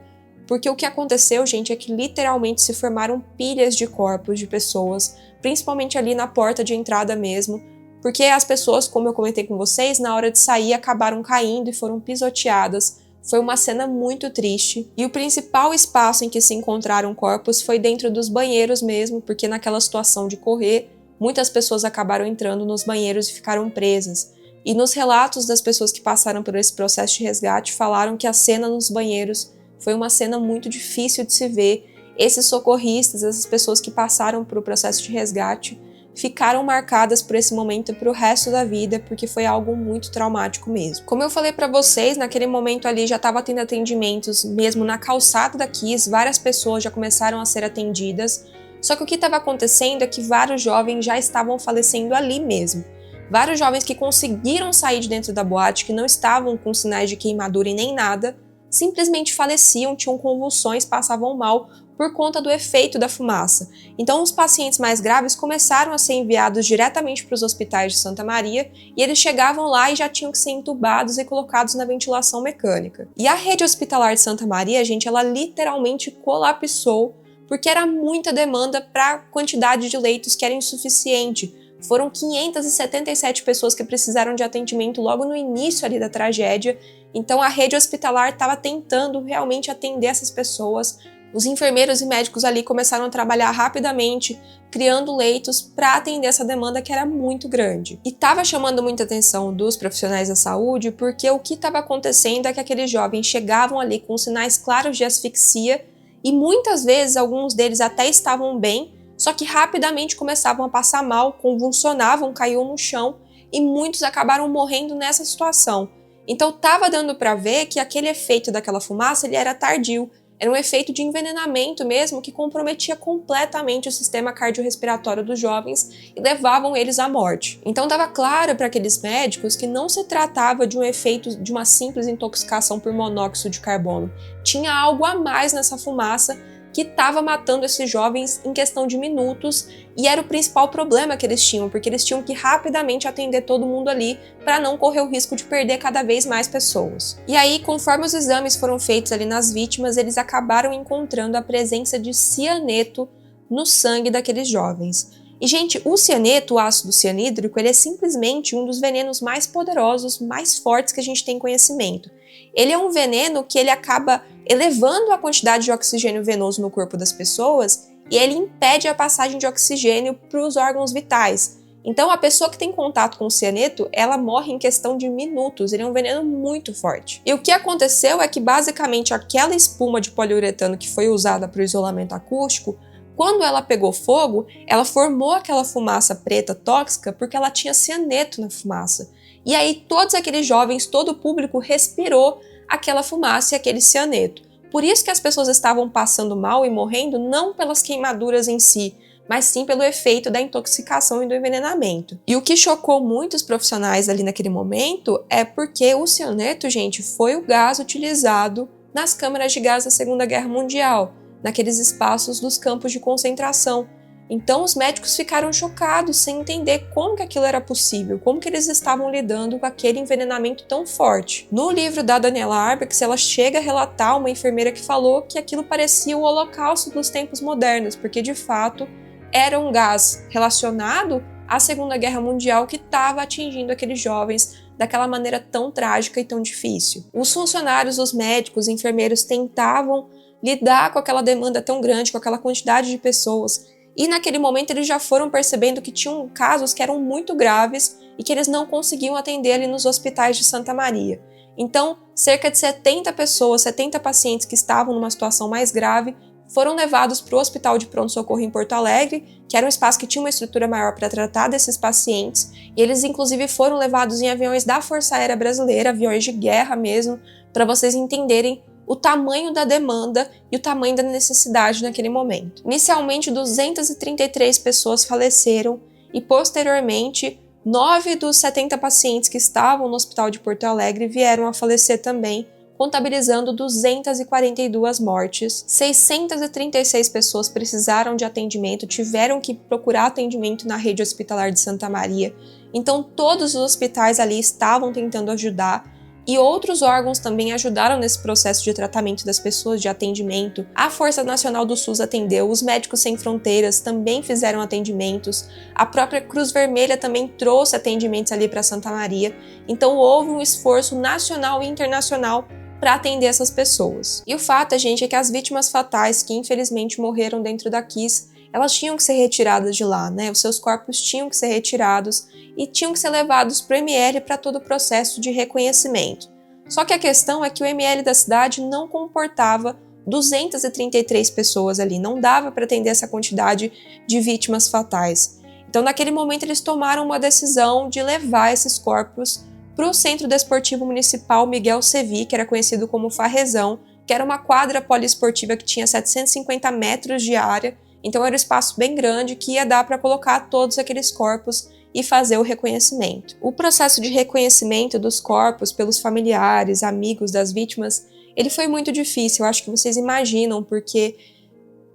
porque o que aconteceu, gente, é que literalmente se formaram pilhas de corpos de pessoas, principalmente ali na porta de entrada mesmo, porque as pessoas, como eu comentei com vocês, na hora de sair acabaram caindo e foram pisoteadas. Foi uma cena muito triste. E o principal espaço em que se encontraram corpos foi dentro dos banheiros mesmo, porque naquela situação de correr, muitas pessoas acabaram entrando nos banheiros e ficaram presas. E nos relatos das pessoas que passaram por esse processo de resgate, falaram que a cena nos banheiros foi uma cena muito difícil de se ver. Esses socorristas, essas pessoas que passaram por o processo de resgate, ficaram marcadas por esse momento para o resto da vida, porque foi algo muito traumático mesmo. Como eu falei para vocês, naquele momento ali já estava tendo atendimentos mesmo na calçada da Kiss, várias pessoas já começaram a ser atendidas, só que o que estava acontecendo é que vários jovens já estavam falecendo ali mesmo. Vários jovens que conseguiram sair de dentro da boate, que não estavam com sinais de queimadura e nem nada, simplesmente faleciam, tinham convulsões, passavam mal por conta do efeito da fumaça. Então os pacientes mais graves começaram a ser enviados diretamente para os hospitais de Santa Maria e eles chegavam lá e já tinham que ser entubados e colocados na ventilação mecânica. E a rede hospitalar de Santa Maria, gente, ela literalmente colapsou porque era muita demanda para a quantidade de leitos que era insuficiente. Foram 577 pessoas que precisaram de atendimento logo no início ali da tragédia, então a rede hospitalar estava tentando realmente atender essas pessoas. Os enfermeiros e médicos ali começaram a trabalhar rapidamente, criando leitos para atender essa demanda que era muito grande. E estava chamando muita atenção dos profissionais da saúde, porque o que estava acontecendo é que aqueles jovens chegavam ali com sinais claros de asfixia, e muitas vezes alguns deles até estavam bem, só que rapidamente começavam a passar mal, convulsionavam, caíam no chão, e muitos acabaram morrendo nessa situação. Então estava dando para ver que aquele efeito daquela fumaça ele era tardio, era um efeito de envenenamento mesmo que comprometia completamente o sistema cardiorrespiratório dos jovens e levavam eles à morte. Então estava claro para aqueles médicos que não se tratava de um efeito de uma simples intoxicação por monóxido de carbono. Tinha algo a mais nessa fumaça que estava matando esses jovens em questão de minutos, e era o principal problema que eles tinham, porque eles tinham que rapidamente atender todo mundo ali para não correr o risco de perder cada vez mais pessoas. E aí, conforme os exames foram feitos ali nas vítimas, eles acabaram encontrando a presença de cianeto no sangue daqueles jovens. E, gente, o cianeto, o ácido cianídrico, ele é simplesmente um dos venenos mais poderosos, mais fortes que a gente tem conhecimento. Ele é um veneno que ele acaba elevando a quantidade de oxigênio venoso no corpo das pessoas e ele impede a passagem de oxigênio para os órgãos vitais. Então, a pessoa que tem contato com o cianeto, ela morre em questão de minutos, ele é um veneno muito forte. E o que aconteceu é que, basicamente, aquela espuma de poliuretano que foi usada para o isolamento acústico, quando ela pegou fogo, ela formou aquela fumaça preta tóxica porque ela tinha cianeto na fumaça. E aí todos aqueles jovens, todo o público respirou aquela fumaça e aquele cianeto. Por isso que as pessoas estavam passando mal e morrendo não pelas queimaduras em si, mas sim pelo efeito da intoxicação e do envenenamento. E o que chocou muitos profissionais ali naquele momento é porque o cianeto, gente, foi o gás utilizado nas câmaras de gás da Segunda Guerra Mundial, naqueles espaços dos campos de concentração. Então os médicos ficaram chocados sem entender como que aquilo era possível, como que eles estavam lidando com aquele envenenamento tão forte. No livro da Daniela Arbex, ela chega a relatar uma enfermeira que falou que aquilo parecia o holocausto dos tempos modernos, porque de fato era um gás relacionado à Segunda Guerra Mundial que estava atingindo aqueles jovens daquela maneira tão trágica e tão difícil. Os funcionários, os médicos, os enfermeiros tentavam lidar com aquela demanda tão grande, com aquela quantidade de pessoas. E naquele momento eles já foram percebendo que tinham casos que eram muito graves e que eles não conseguiam atender ali nos hospitais de Santa Maria. Então, cerca de 70 pessoas, 70 pacientes que estavam numa situação mais grave, foram levados para o Hospital de Pronto-Socorro em Porto Alegre, que era um espaço que tinha uma estrutura maior para tratar desses pacientes, e eles inclusive foram levados em aviões da Força Aérea Brasileira, aviões de guerra mesmo, para vocês entenderem o tamanho da demanda e o tamanho da necessidade naquele momento. Inicialmente, 233 pessoas faleceram e posteriormente 9 dos 70 pacientes que estavam no hospital de Porto Alegre vieram a falecer também, contabilizando 242 mortes. 636 pessoas precisaram de atendimento, tiveram que procurar atendimento na rede hospitalar de Santa Maria. Então todos os hospitais ali estavam tentando ajudar. E outros órgãos também ajudaram nesse processo de tratamento das pessoas, de atendimento. A Força Nacional do SUS atendeu, os Médicos Sem Fronteiras também fizeram atendimentos, a própria Cruz Vermelha também trouxe atendimentos ali para Santa Maria. Então houve um esforço nacional e internacional para atender essas pessoas. E o fato, gente, é que as vítimas fatais que infelizmente morreram dentro da Kiss, elas tinham que ser retiradas de lá, né? Os seus corpos tinham que ser retirados e tinham que ser levados para o ML para todo o processo de reconhecimento. Só que a questão é que o ML da cidade não comportava 233 pessoas ali, não dava para atender essa quantidade de vítimas fatais. Então, naquele momento, eles tomaram uma decisão de levar esses corpos para o Centro Desportivo Municipal Miguel Sevi, que era conhecido como Farrezão, que era uma quadra poliesportiva que tinha 750 metros de área. Então era um espaço bem grande que ia dar para colocar todos aqueles corpos e fazer o reconhecimento. O processo de reconhecimento dos corpos pelos familiares, amigos das vítimas, ele foi muito difícil, eu acho que vocês imaginam, porque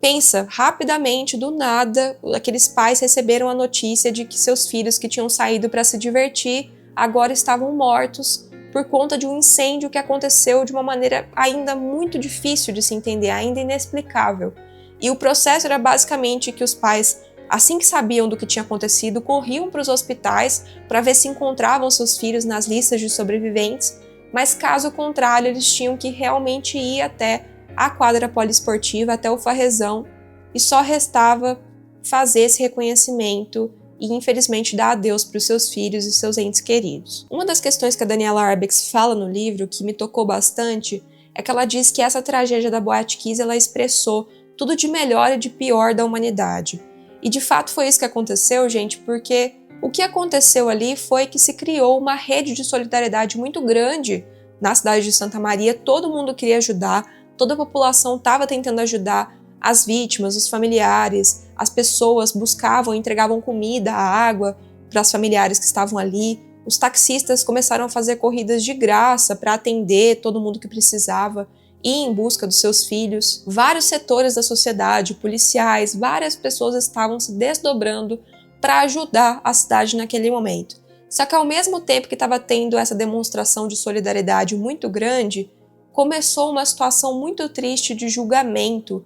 pensa, rapidamente, do nada, aqueles pais receberam a notícia de que seus filhos que tinham saído para se divertir agora estavam mortos por conta de um incêndio que aconteceu de uma maneira ainda muito difícil de se entender, ainda inexplicável. E o processo era basicamente que os pais, assim que sabiam do que tinha acontecido, corriam para os hospitais para ver se encontravam seus filhos nas listas de sobreviventes, mas caso contrário, eles tinham que realmente ir até a quadra poliesportiva, até o Farrezão, e só restava fazer esse reconhecimento e, infelizmente, dar adeus para os seus filhos e seus entes queridos. Uma das questões que a Daniela Arbex fala no livro, que me tocou bastante, é que ela diz que essa tragédia da Boate Kiss, ela expressou tudo de melhor e de pior da humanidade. E de fato foi isso que aconteceu, gente, porque o que aconteceu ali foi que se criou uma rede de solidariedade muito grande na cidade de Santa Maria, todo mundo queria ajudar, toda a população estava tentando ajudar as vítimas, os familiares, as pessoas buscavam, entregavam comida, água para os familiares que estavam ali, os taxistas começaram a fazer corridas de graça para atender todo mundo que precisava, ir em busca dos seus filhos. Vários setores da sociedade, policiais, várias pessoas estavam se desdobrando para ajudar a cidade naquele momento. Só que ao mesmo tempo que estava tendo essa demonstração de solidariedade muito grande, começou uma situação muito triste de julgamento,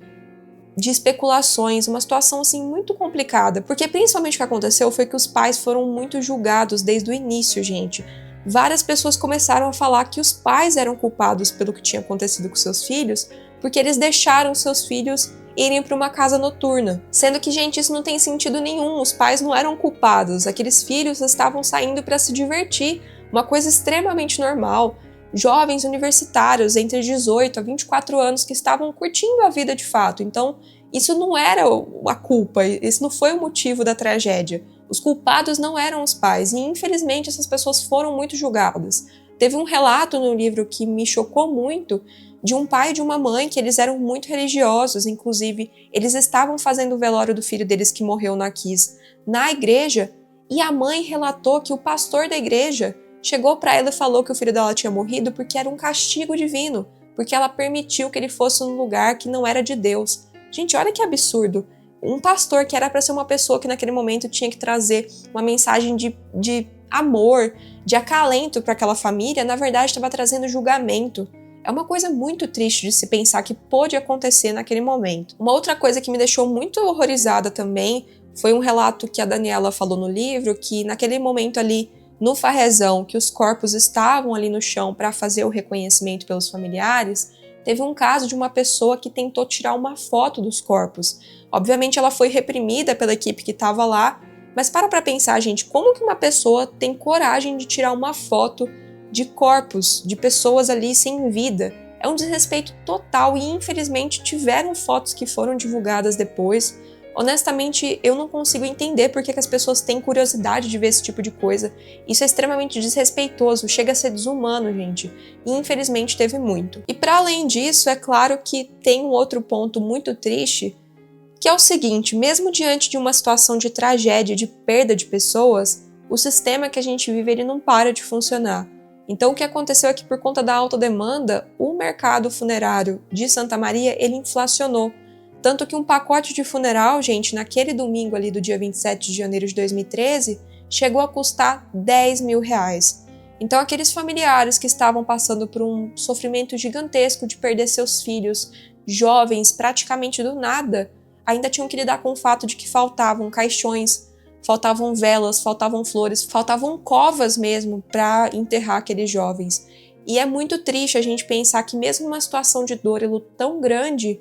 de especulações, uma situação assim muito complicada, porque principalmente o que aconteceu foi que os pais foram muito julgados desde o início, gente. Várias pessoas começaram a falar que os pais eram culpados pelo que tinha acontecido com seus filhos, porque eles deixaram seus filhos irem para uma casa noturna. Sendo que, gente, isso não tem sentido nenhum, os pais não eram culpados, aqueles filhos estavam saindo para se divertir, uma coisa extremamente normal. Jovens universitários entre 18 a 24 anos que estavam curtindo a vida de fato. Então, isso não era a culpa, isso não foi o motivo da tragédia. Os culpados não eram os pais e, infelizmente, essas pessoas foram muito julgadas. Teve um relato no livro que me chocou muito de um pai e de uma mãe que eles eram muito religiosos, inclusive eles estavam fazendo o velório do filho deles que morreu na Kiss na igreja e a mãe relatou que o pastor da igreja chegou para ela e falou que o filho dela tinha morrido porque era um castigo divino, porque ela permitiu que ele fosse num lugar que não era de Deus. Gente, olha que absurdo. Um pastor que era para ser uma pessoa que naquele momento tinha que trazer uma mensagem de amor, de acalento para aquela família, na verdade estava trazendo julgamento. É uma coisa muito triste de se pensar que pôde acontecer naquele momento. Uma outra coisa que me deixou muito horrorizada também foi um relato que a Daniela falou no livro, que naquele momento ali no Farrezão, que os corpos estavam ali no chão para fazer o reconhecimento pelos familiares, teve um caso de uma pessoa que tentou tirar uma foto dos corpos. Obviamente ela foi reprimida pela equipe que estava lá, mas para pensar, gente, como que uma pessoa tem coragem de tirar uma foto de corpos, de pessoas ali sem vida? É um desrespeito total e infelizmente tiveram fotos que foram divulgadas depois. Honestamente, eu não consigo entender por que as pessoas têm curiosidade de ver esse tipo de coisa. Isso é extremamente desrespeitoso, chega a ser desumano, gente. E infelizmente teve muito. E para além disso, é claro que tem um outro ponto muito triste, que é o seguinte: mesmo diante de uma situação de tragédia, de perda de pessoas, o sistema que a gente vive ele não para de funcionar. Então o que aconteceu é que por conta da alta demanda, o mercado funerário de Santa Maria ele inflacionou. Tanto que um pacote de funeral, gente, naquele domingo ali do dia 27 de janeiro de 2013, chegou a custar R$ 10.000. Então aqueles familiares que estavam passando por um sofrimento gigantesco de perder seus filhos, jovens, praticamente do nada, ainda tinham que lidar com o fato de que faltavam caixões, faltavam velas, faltavam flores, faltavam covas mesmo para enterrar aqueles jovens. E é muito triste a gente pensar que mesmo numa situação de dor e luto tão grande,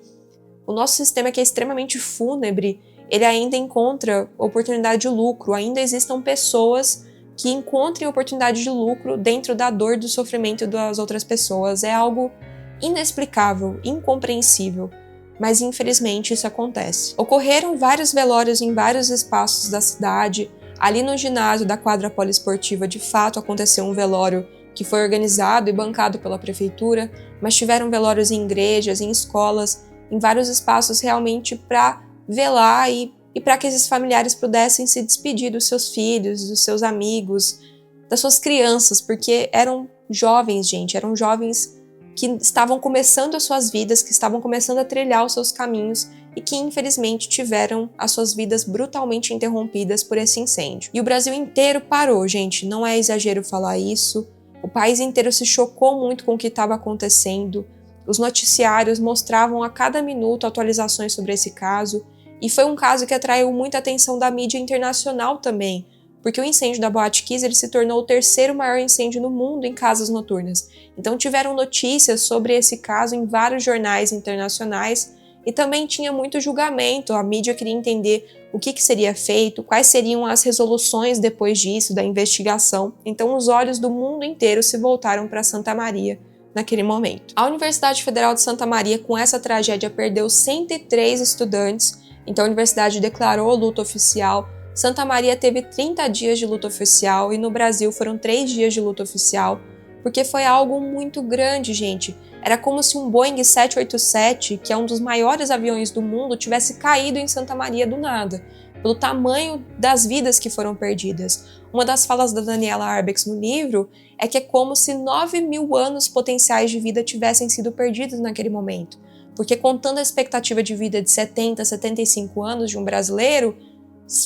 o nosso sistema, que é extremamente fúnebre, ele ainda encontra oportunidade de lucro, ainda existam pessoas que encontrem oportunidade de lucro dentro da dor e do sofrimento das outras pessoas. É algo inexplicável, incompreensível. Mas infelizmente isso acontece. Ocorreram vários velórios em vários espaços da cidade. Ali no ginásio da quadra poliesportiva, de fato, aconteceu um velório que foi organizado e bancado pela prefeitura, mas tiveram velórios em igrejas, em escolas, em vários espaços realmente para velar e para que esses familiares pudessem se despedir dos seus filhos, dos seus amigos, das suas crianças, porque eram jovens, gente, eram jovens que estavam começando as suas vidas, que estavam começando a trilhar os seus caminhos e que infelizmente tiveram as suas vidas brutalmente interrompidas por esse incêndio. E o Brasil inteiro parou, gente, não é exagero falar isso. O país inteiro se chocou muito com o que estava acontecendo. Os noticiários mostravam a cada minuto atualizações sobre esse caso, e foi um caso que atraiu muita atenção da mídia internacional também, porque o incêndio da Boate Kiss ele se tornou o terceiro maior incêndio no mundo em casas noturnas. Então tiveram notícias sobre esse caso em vários jornais internacionais e também tinha muito julgamento. A mídia queria entender o que seria feito, quais seriam as resoluções depois disso, da investigação. Então os olhos do mundo inteiro se voltaram para Santa Maria naquele momento. A Universidade Federal de Santa Maria, com essa tragédia, perdeu 103 estudantes, então a universidade declarou luto oficial. Santa Maria teve 30 dias de luto oficial e no Brasil foram 3 dias de luto oficial, porque foi algo muito grande, gente. Era como se um Boeing 787, que é um dos maiores aviões do mundo, tivesse caído em Santa Maria do nada, pelo tamanho das vidas que foram perdidas. Uma das falas da Daniela Arbex no livro é que é como se 9.000 anos potenciais de vida tivessem sido perdidos naquele momento, porque contando a expectativa de vida de 70, 75 anos de um brasileiro,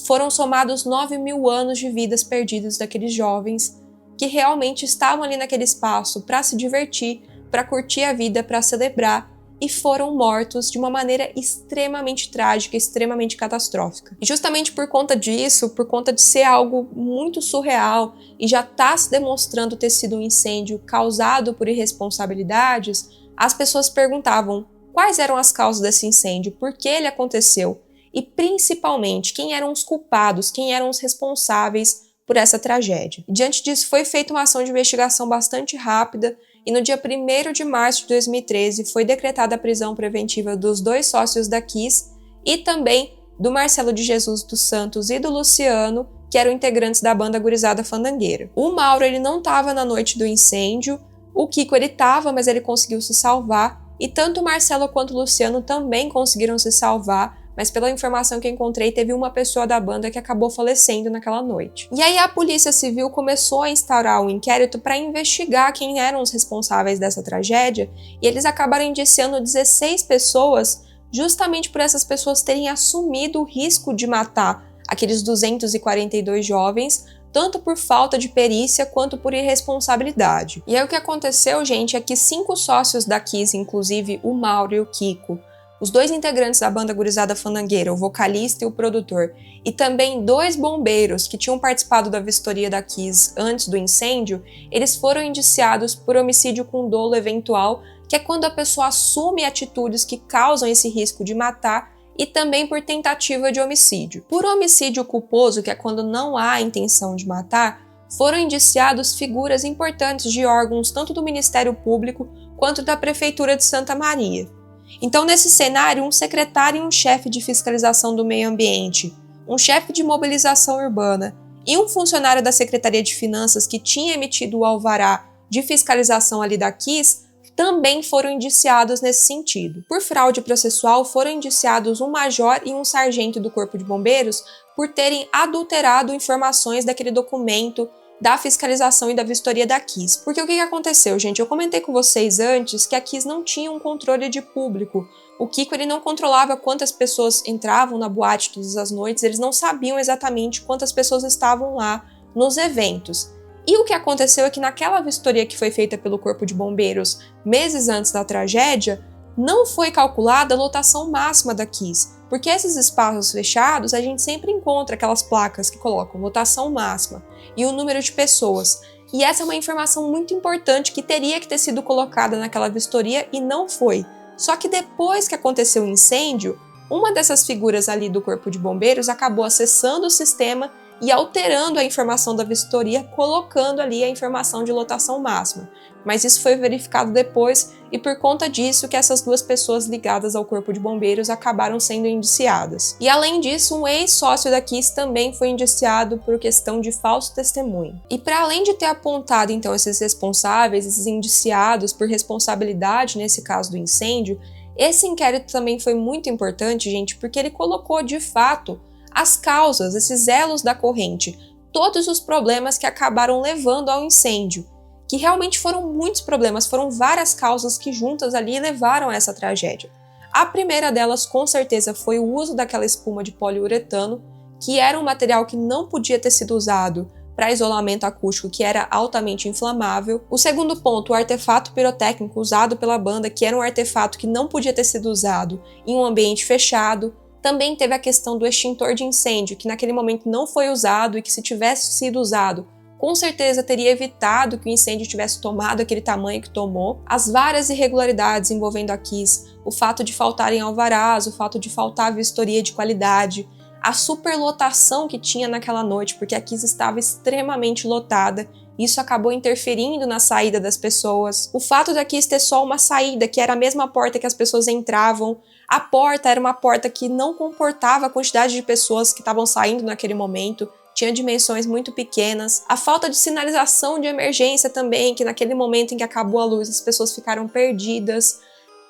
foram somados 9.000 anos de vidas perdidas daqueles jovens que realmente estavam ali naquele espaço para se divertir, para curtir a vida, para celebrar, e foram mortos de uma maneira extremamente trágica, extremamente catastrófica. E justamente por conta disso, por conta de ser algo muito surreal e já está se demonstrando ter sido um incêndio causado por irresponsabilidades, as pessoas perguntavam quais eram as causas desse incêndio, por que ele aconteceu e principalmente quem eram os culpados, quem eram os responsáveis por essa tragédia. E, diante disso, foi feita uma ação de investigação bastante rápida e no dia 1º de março de 2013 foi decretada a prisão preventiva dos 2 sócios da Kiss e também do Marcelo de Jesus dos Santos e do Luciano, que eram integrantes da banda Gurizada Fandangueira. O Mauro ele não estava na noite do incêndio, o Kiko ele estava, mas ele conseguiu se salvar, e tanto o Marcelo quanto o Luciano também conseguiram se salvar, mas pela informação que encontrei, teve uma pessoa da banda que acabou falecendo naquela noite. E aí a Polícia Civil começou a instaurar um inquérito para investigar quem eram os responsáveis dessa tragédia, e eles acabaram indiciando 16 pessoas, justamente por essas pessoas terem assumido o risco de matar aqueles 242 jovens, tanto por falta de perícia quanto por irresponsabilidade. E aí o que aconteceu, gente, é que 5 sócios da Kiss, inclusive o Mauro e o Kiko, os 2 integrantes da banda Gurizada Fandangueira, o vocalista e o produtor, e também 2 bombeiros que tinham participado da vistoria da Kiss antes do incêndio, eles foram indiciados por homicídio com dolo eventual, que é quando a pessoa assume atitudes que causam esse risco de matar, e também por tentativa de homicídio. Por homicídio culposo, que é quando não há intenção de matar, foram indiciados figuras importantes de órgãos tanto do Ministério Público quanto da Prefeitura de Santa Maria. Então, nesse cenário, um secretário e um chefe de fiscalização do meio ambiente, um chefe de mobilização urbana e um funcionário da Secretaria de Finanças que tinha emitido o alvará de fiscalização ali da Kiss também foram indiciados nesse sentido. Por fraude processual, foram indiciados um major e um sargento do Corpo de Bombeiros por terem adulterado informações daquele documento da fiscalização e da vistoria da Kiss. Porque o que aconteceu, gente? Eu comentei com vocês antes que a Kiss não tinha um controle de público. O Kiko ele não controlava quantas pessoas entravam na boate todas as noites, eles não sabiam exatamente quantas pessoas estavam lá nos eventos. E o que aconteceu é que naquela vistoria que foi feita pelo Corpo de Bombeiros meses antes da tragédia, não foi calculada a lotação máxima da Kiss, porque esses espaços fechados a gente sempre encontra aquelas placas que colocam lotação máxima e o número de pessoas. E essa é uma informação muito importante que teria que ter sido colocada naquela vistoria e não foi. Só que depois que aconteceu o incêndio, uma dessas figuras ali do Corpo de Bombeiros acabou acessando o sistema e alterando a informação da vistoria, colocando ali a informação de lotação máxima. Mas isso foi verificado depois e por conta disso que essas duas pessoas ligadas ao Corpo de Bombeiros acabaram sendo indiciadas. E além disso, um ex-sócio da Kiss também foi indiciado por questão de falso testemunho. E para além de ter apontado então esses responsáveis, esses indiciados por responsabilidade nesse caso do incêndio, esse inquérito também foi muito importante, gente, porque ele colocou de fato as causas, esses elos da corrente, todos os problemas que acabaram levando ao incêndio, que realmente foram muitos problemas, foram várias causas que juntas ali levaram a essa tragédia. A primeira delas, com certeza, foi o uso daquela espuma de poliuretano, que era um material que não podia ter sido usado para isolamento acústico, que era altamente inflamável. O segundo ponto, o artefato pirotécnico usado pela banda, que era um artefato que não podia ter sido usado em um ambiente fechado. Também teve a questão do extintor de incêndio, que naquele momento não foi usado e que se tivesse sido usado, com certeza teria evitado que o incêndio tivesse tomado aquele tamanho que tomou. As várias irregularidades envolvendo a Kiss, o fato de faltarem alvarás, o fato de faltar vistoria de qualidade, a superlotação que tinha naquela noite, porque a Kiss estava extremamente lotada. Isso acabou interferindo na saída das pessoas. O fato da Kiss ter só uma saída, que era a mesma porta que as pessoas entravam. A porta era uma porta que não comportava a quantidade de pessoas que estavam saindo naquele momento. Tinha dimensões muito pequenas. A falta de sinalização de emergência também, que naquele momento em que acabou a luz, as pessoas ficaram perdidas.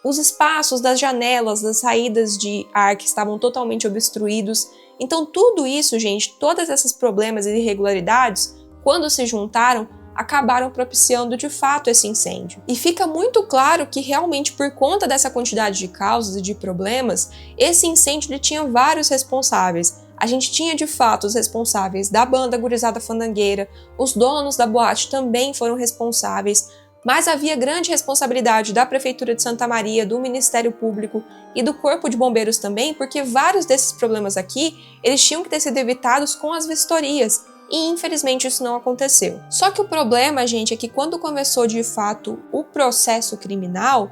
Os espaços das janelas, das saídas de ar que estavam totalmente obstruídos. Então tudo isso, gente, todos esses problemas e irregularidades, quando se juntaram, acabaram propiciando de fato esse incêndio. E fica muito claro que realmente por conta dessa quantidade de causas e de problemas, esse incêndio ele tinha vários responsáveis. A gente tinha de fato os responsáveis da banda Gurizada Fandangueira, os donos da boate também foram responsáveis, mas havia grande responsabilidade da Prefeitura de Santa Maria, do Ministério Público e do Corpo de Bombeiros também, porque vários desses problemas aqui, eles tinham que ter sido evitados com as vistorias, e infelizmente isso não aconteceu. Só que o problema, gente, é que quando começou de fato o processo criminal,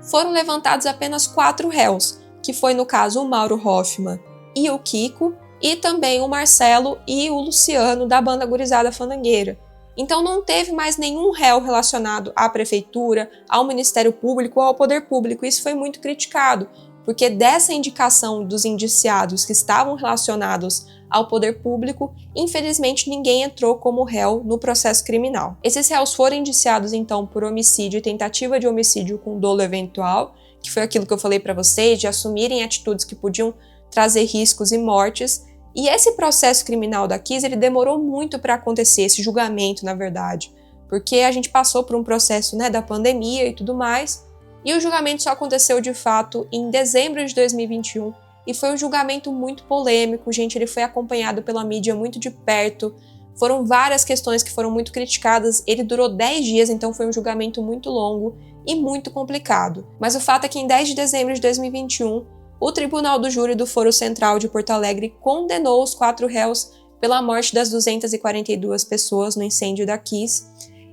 foram levantados apenas 4 réus, que foi no caso o Mauro Hoffman e o Kiko, e também o Marcelo e o Luciano da banda Gurizada Fandangueira. Então não teve mais nenhum réu relacionado à prefeitura, ao Ministério Público ou ao Poder Público. Isso foi muito criticado, porque dessa indicação dos indiciados que estavam relacionados ao poder público, infelizmente ninguém entrou como réu no processo criminal. Esses réus foram indiciados então por homicídio e tentativa de homicídio com dolo eventual, que foi aquilo que eu falei para vocês, de assumirem atitudes que podiam trazer riscos e mortes. E esse processo criminal da Kiss, ele demorou muito para acontecer, esse julgamento, na verdade, porque a gente passou por um processo, da pandemia e tudo mais, e o julgamento só aconteceu de fato em dezembro de 2021, e foi um julgamento muito polêmico, gente, ele foi acompanhado pela mídia muito de perto, foram várias questões que foram muito criticadas, ele durou 10 dias, então foi um julgamento muito longo e muito complicado. Mas o fato é que em 10 de dezembro de 2021, o Tribunal do Júri do Foro Central de Porto Alegre condenou os 4 réus pela morte das 242 pessoas no incêndio da Kiss.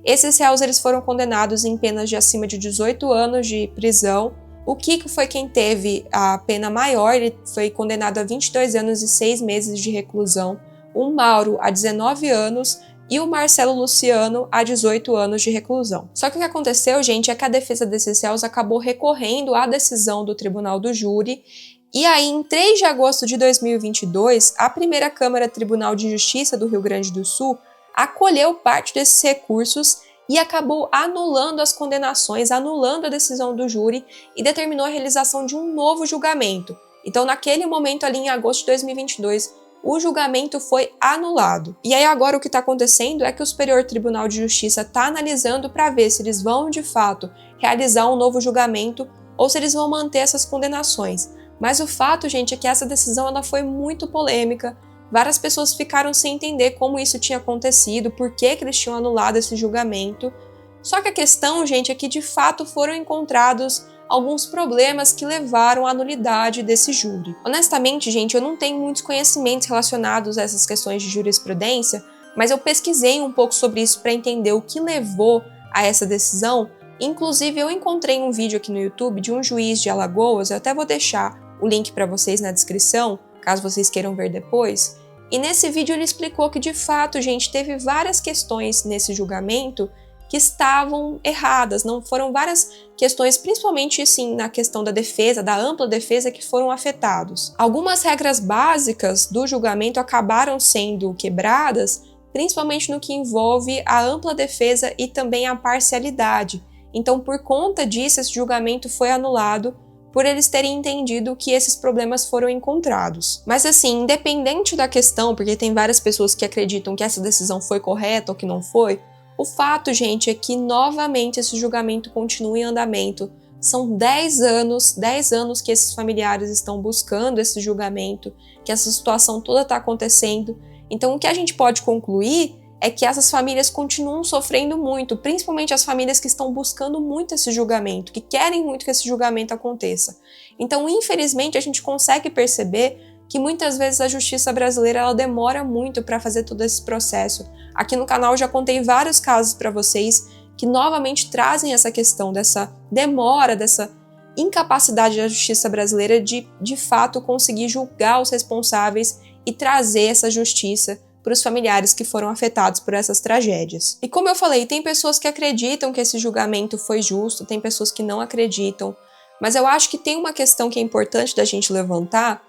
Esses réus eles foram condenados em penas de acima de 18 anos de prisão. O Kiko foi quem teve a pena maior, ele foi condenado a 22 anos e 6 meses de reclusão. O Mauro a 19 anos e o Marcelo Luciano a 18 anos de reclusão. Só que o que aconteceu, gente, é que a defesa desses réus acabou recorrendo à decisão do Tribunal do Júri, e aí em 3 de agosto de 2022, a primeira Câmara Tribunal de Justiça do Rio Grande do Sul acolheu parte desses recursos e acabou anulando as condenações, anulando a decisão do júri e determinou a realização de um novo julgamento. Então, naquele momento ali em agosto de 2022, o julgamento foi anulado. E aí agora o que está acontecendo é que o Superior Tribunal de Justiça está analisando para ver se eles vão, de fato, realizar um novo julgamento ou se eles vão manter essas condenações. Mas o fato, gente, é que essa decisão ela foi muito polêmica. Várias pessoas ficaram sem entender como isso tinha acontecido, por que eles tinham anulado esse julgamento. Só que a questão, gente, é que de fato foram encontrados alguns problemas que levaram à nulidade desse júri. Honestamente, gente, eu não tenho muitos conhecimentos relacionados a essas questões de jurisprudência, mas eu pesquisei um pouco sobre isso para entender o que levou a essa decisão. Inclusive, eu encontrei um vídeo aqui no YouTube de um juiz de Alagoas, eu até vou deixar o link para vocês na descrição, caso vocês queiram ver depois. E nesse vídeo ele explicou que, de fato, gente, teve várias questões nesse julgamento que estavam erradas, não foram várias questões, principalmente assim, na questão da defesa, da ampla defesa, que foram afetados. Algumas regras básicas do julgamento acabaram sendo quebradas, principalmente no que envolve a ampla defesa e também a parcialidade. Então, por conta disso, esse julgamento foi anulado, por eles terem entendido que esses problemas foram encontrados. Mas assim, independente da questão, porque tem várias pessoas que acreditam que essa decisão foi correta ou que não foi, o fato, gente, é que novamente esse julgamento continua em andamento. São 10 anos que esses familiares estão buscando esse julgamento, que essa situação toda está acontecendo. Então, o que a gente pode concluir é que essas famílias continuam sofrendo muito, principalmente as famílias que estão buscando muito esse julgamento, que querem muito que esse julgamento aconteça. Então, infelizmente, a gente consegue perceber que muitas vezes a justiça brasileira ela demora muito para fazer todo esse processo. Aqui no canal eu já contei vários casos para vocês que novamente trazem essa questão dessa demora, dessa incapacidade da justiça brasileira de fato conseguir julgar os responsáveis e trazer essa justiça para os familiares que foram afetados por essas tragédias. E como eu falei, tem pessoas que acreditam que esse julgamento foi justo, tem pessoas que não acreditam, mas eu acho que tem uma questão que é importante da gente levantar,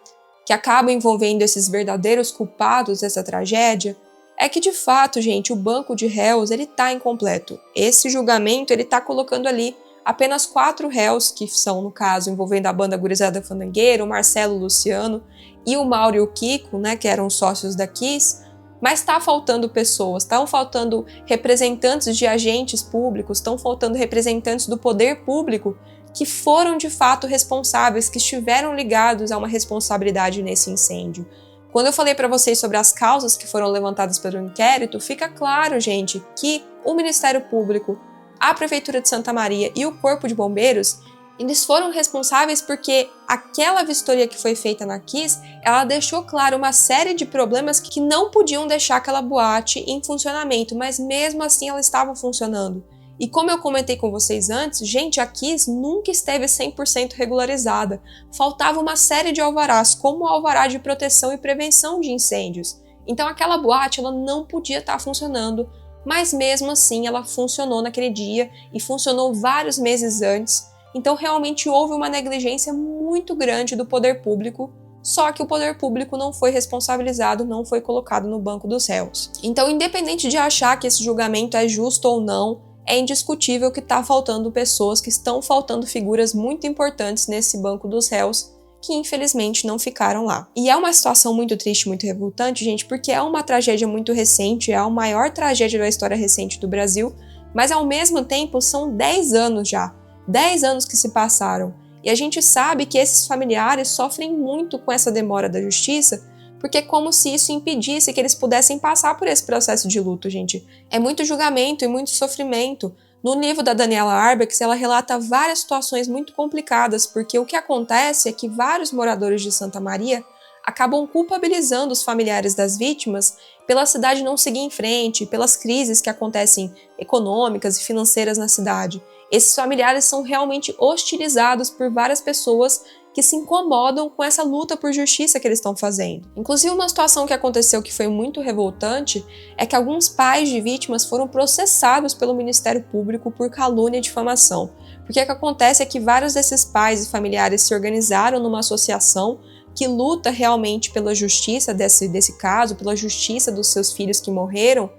que acaba envolvendo esses verdadeiros culpados dessa tragédia, é que de fato, gente, o banco de réus ele está incompleto. Esse julgamento ele está colocando ali apenas 4 réus, que são, no caso, envolvendo a banda Gurizada Fandangueira, o Marcelo, o Luciano e o Mauro e o Kiko, né, que eram sócios da Kiss. Mas está faltando pessoas, estão faltando representantes de agentes públicos, estão faltando representantes do poder público que foram de fato responsáveis, que estiveram ligados a uma responsabilidade nesse incêndio. Quando eu falei para vocês sobre as causas que foram levantadas pelo inquérito, fica claro, gente, que o Ministério Público, a Prefeitura de Santa Maria e o Corpo de Bombeiros eles foram responsáveis porque aquela vistoria que foi feita na Kiss, ela deixou claro uma série de problemas que não podiam deixar aquela boate em funcionamento, mas mesmo assim ela estava funcionando. E como eu comentei com vocês antes, gente, a Kiss nunca esteve 100% regularizada. Faltava uma série de alvarás, como o alvará de proteção e prevenção de incêndios. Então aquela boate ela não podia estar funcionando, mas mesmo assim ela funcionou naquele dia e funcionou vários meses antes. Então realmente houve uma negligência muito grande do poder público, só que o poder público não foi responsabilizado, não foi colocado no banco dos réus. Então, independente de achar que esse julgamento é justo ou não, é indiscutível que está faltando pessoas, que estão faltando figuras muito importantes nesse banco dos réus, que infelizmente não ficaram lá. E é uma situação muito triste, muito revoltante, gente, porque é uma tragédia muito recente, é a maior tragédia da história recente do Brasil, mas ao mesmo tempo são 10 anos já. 10 anos que se passaram, e a gente sabe que esses familiares sofrem muito com essa demora da justiça, porque é como se isso impedisse que eles pudessem passar por esse processo de luto, gente. É muito julgamento e muito sofrimento. No livro da Daniela Arbex, ela relata várias situações muito complicadas, porque o que acontece é que vários moradores de Santa Maria acabam culpabilizando os familiares das vítimas pela cidade não seguir em frente, pelas crises que acontecem econômicas e financeiras na cidade. Esses familiares são realmente hostilizados por várias pessoas que se incomodam com essa luta por justiça que eles estão fazendo. Inclusive, uma situação que aconteceu que foi muito revoltante é que alguns pais de vítimas foram processados pelo Ministério Público por calúnia e difamação. Porque o que acontece é que vários desses pais e familiares se organizaram numa associação que luta realmente pela justiça desse caso, pela justiça dos seus filhos que morreram,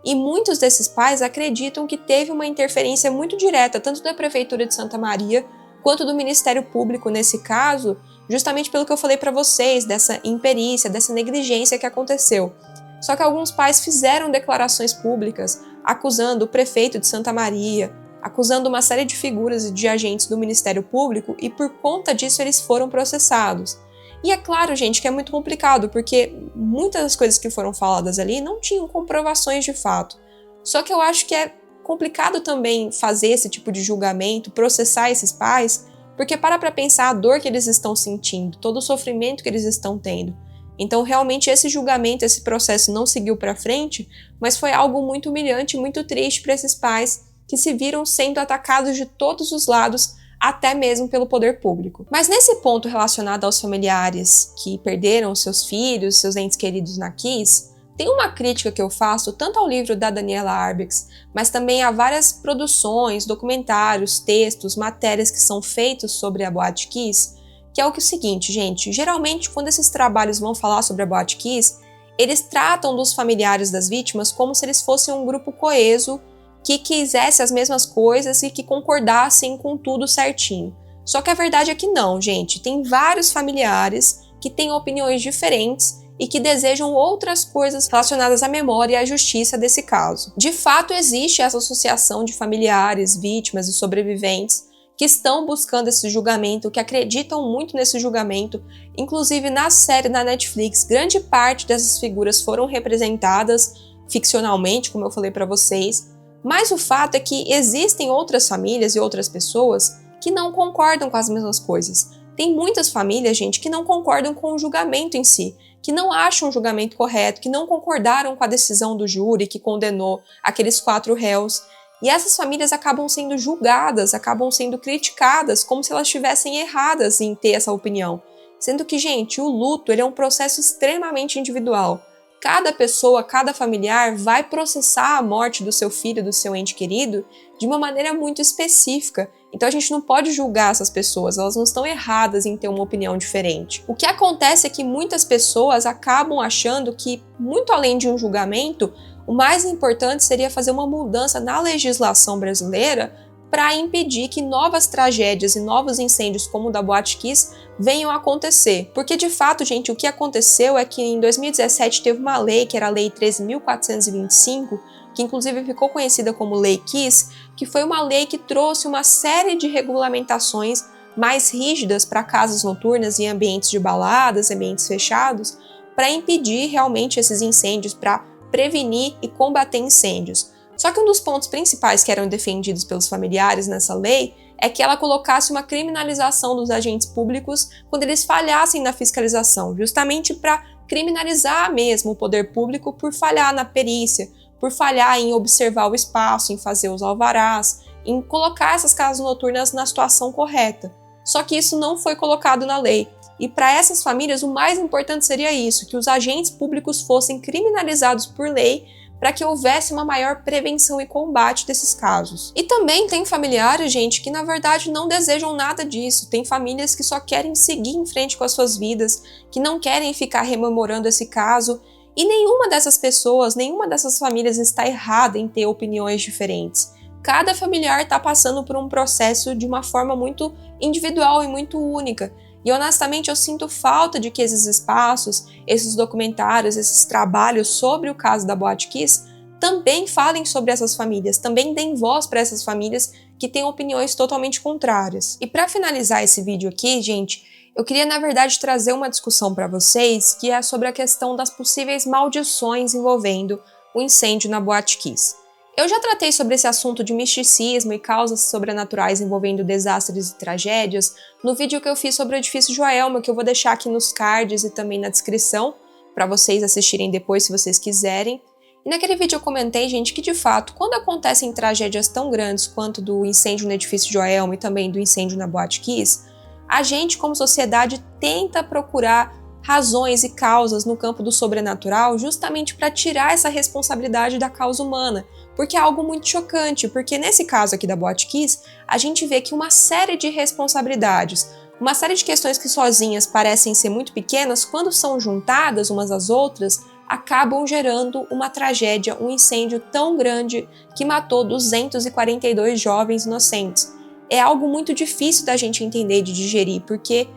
E muitos desses pais acreditam que teve uma interferência muito direta, tanto da Prefeitura de Santa Maria, quanto do Ministério Público nesse caso, justamente pelo que eu falei para vocês, dessa imperícia, dessa negligência que aconteceu. Só que alguns pais fizeram declarações públicas acusando o prefeito de Santa Maria, acusando uma série de figuras e de agentes do Ministério Público, e por conta disso eles foram processados. E é claro, gente, que é muito complicado, porque muitas das coisas que foram faladas ali não tinham comprovações de fato. Só que eu acho que é complicado também fazer esse tipo de julgamento, processar esses pais, porque para pensar a dor que eles estão sentindo, todo o sofrimento que eles estão tendo. Então, realmente, esse julgamento, esse processo não seguiu para frente, mas foi algo muito humilhante e muito triste para esses pais que se viram sendo atacados de todos os lados, até mesmo pelo poder público. Mas nesse ponto relacionado aos familiares que perderam seus filhos, seus entes queridos na Kiss, tem uma crítica que eu faço tanto ao livro da Daniela Arbex, mas também a várias produções, documentários, textos, matérias que são feitos sobre a Boate Kiss, que é o seguinte, gente, geralmente quando esses trabalhos vão falar sobre a Boate Kiss, eles tratam dos familiares das vítimas como se eles fossem um grupo coeso, que quisesse as mesmas coisas e que concordassem com tudo certinho. Só que a verdade é que não, gente. Tem vários familiares que têm opiniões diferentes e que desejam outras coisas relacionadas à memória e à justiça desse caso. De fato, existe essa associação de familiares, vítimas e sobreviventes que estão buscando esse julgamento, que acreditam muito nesse julgamento. Inclusive, na série da Netflix, grande parte dessas figuras foram representadas ficcionalmente, como eu falei para vocês. Mas o fato é que existem outras famílias e outras pessoas que não concordam com as mesmas coisas. Tem muitas famílias, gente, que não concordam com o julgamento em si, que não acham o julgamento correto, que não concordaram com a decisão do júri que condenou aqueles 4 réus. E essas famílias acabam sendo julgadas, acabam sendo criticadas, como se elas estivessem erradas em ter essa opinião. Sendo que, gente, o luto ele é um processo extremamente individual. Cada pessoa, cada familiar vai processar a morte do seu filho, do seu ente querido, de uma maneira muito específica. Então a gente não pode julgar essas pessoas, elas não estão erradas em ter uma opinião diferente. O que acontece é que muitas pessoas acabam achando que, muito além de um julgamento, o mais importante seria fazer uma mudança na legislação brasileira para impedir que novas tragédias e novos incêndios como o da Boate Kiss venham a acontecer. Porque, de fato, gente, o que aconteceu é que em 2017 teve uma lei, que era a Lei 13.425, que inclusive ficou conhecida como Lei Kiss, que foi uma lei que trouxe uma série de regulamentações mais rígidas para casas noturnas e ambientes de baladas, ambientes fechados, para impedir realmente esses incêndios, para prevenir e combater incêndios. Só que um dos pontos principais que eram defendidos pelos familiares nessa lei é que ela colocasse uma criminalização dos agentes públicos quando eles falhassem na fiscalização, justamente para criminalizar mesmo o poder público por falhar na perícia, por falhar em observar o espaço, em fazer os alvarás, em colocar essas casas noturnas na situação correta. Só que isso não foi colocado na lei. E para essas famílias, o mais importante seria isso, que os agentes públicos fossem criminalizados por lei para que houvesse uma maior prevenção e combate desses casos. E também tem familiares, gente, que na verdade não desejam nada disso. Tem famílias que só querem seguir em frente com as suas vidas, que não querem ficar rememorando esse caso. E nenhuma dessas pessoas, nenhuma dessas famílias está errada em ter opiniões diferentes. Cada familiar está passando por um processo de uma forma muito individual e muito única. E honestamente eu sinto falta de que esses espaços, esses documentários, esses trabalhos sobre o caso da Boate Kiss também falem sobre essas famílias, também deem voz para essas famílias que têm opiniões totalmente contrárias. E para finalizar esse vídeo aqui, gente, eu queria na verdade trazer uma discussão para vocês que é sobre a questão das possíveis maldições envolvendo o incêndio na Boate Kiss. Eu já tratei sobre esse assunto de misticismo e causas sobrenaturais envolvendo desastres e tragédias no vídeo que eu fiz sobre o edifício Joelma, que eu vou deixar aqui nos cards e também na descrição, para vocês assistirem depois se vocês quiserem. E naquele vídeo eu comentei, gente, que de fato, quando acontecem tragédias tão grandes quanto do incêndio no edifício Joelma e também do incêndio na Boate Kiss, a gente, como sociedade, tenta procurar razões e causas no campo do sobrenatural justamente para tirar essa responsabilidade da causa humana, porque é algo muito chocante, porque nesse caso aqui da Boate Kiss, a gente vê que uma série de responsabilidades, uma série de questões que sozinhas parecem ser muito pequenas, quando são juntadas umas às outras, acabam gerando uma tragédia, um incêndio tão grande que matou 242 jovens inocentes. É algo muito difícil da gente entender e de digerir, porque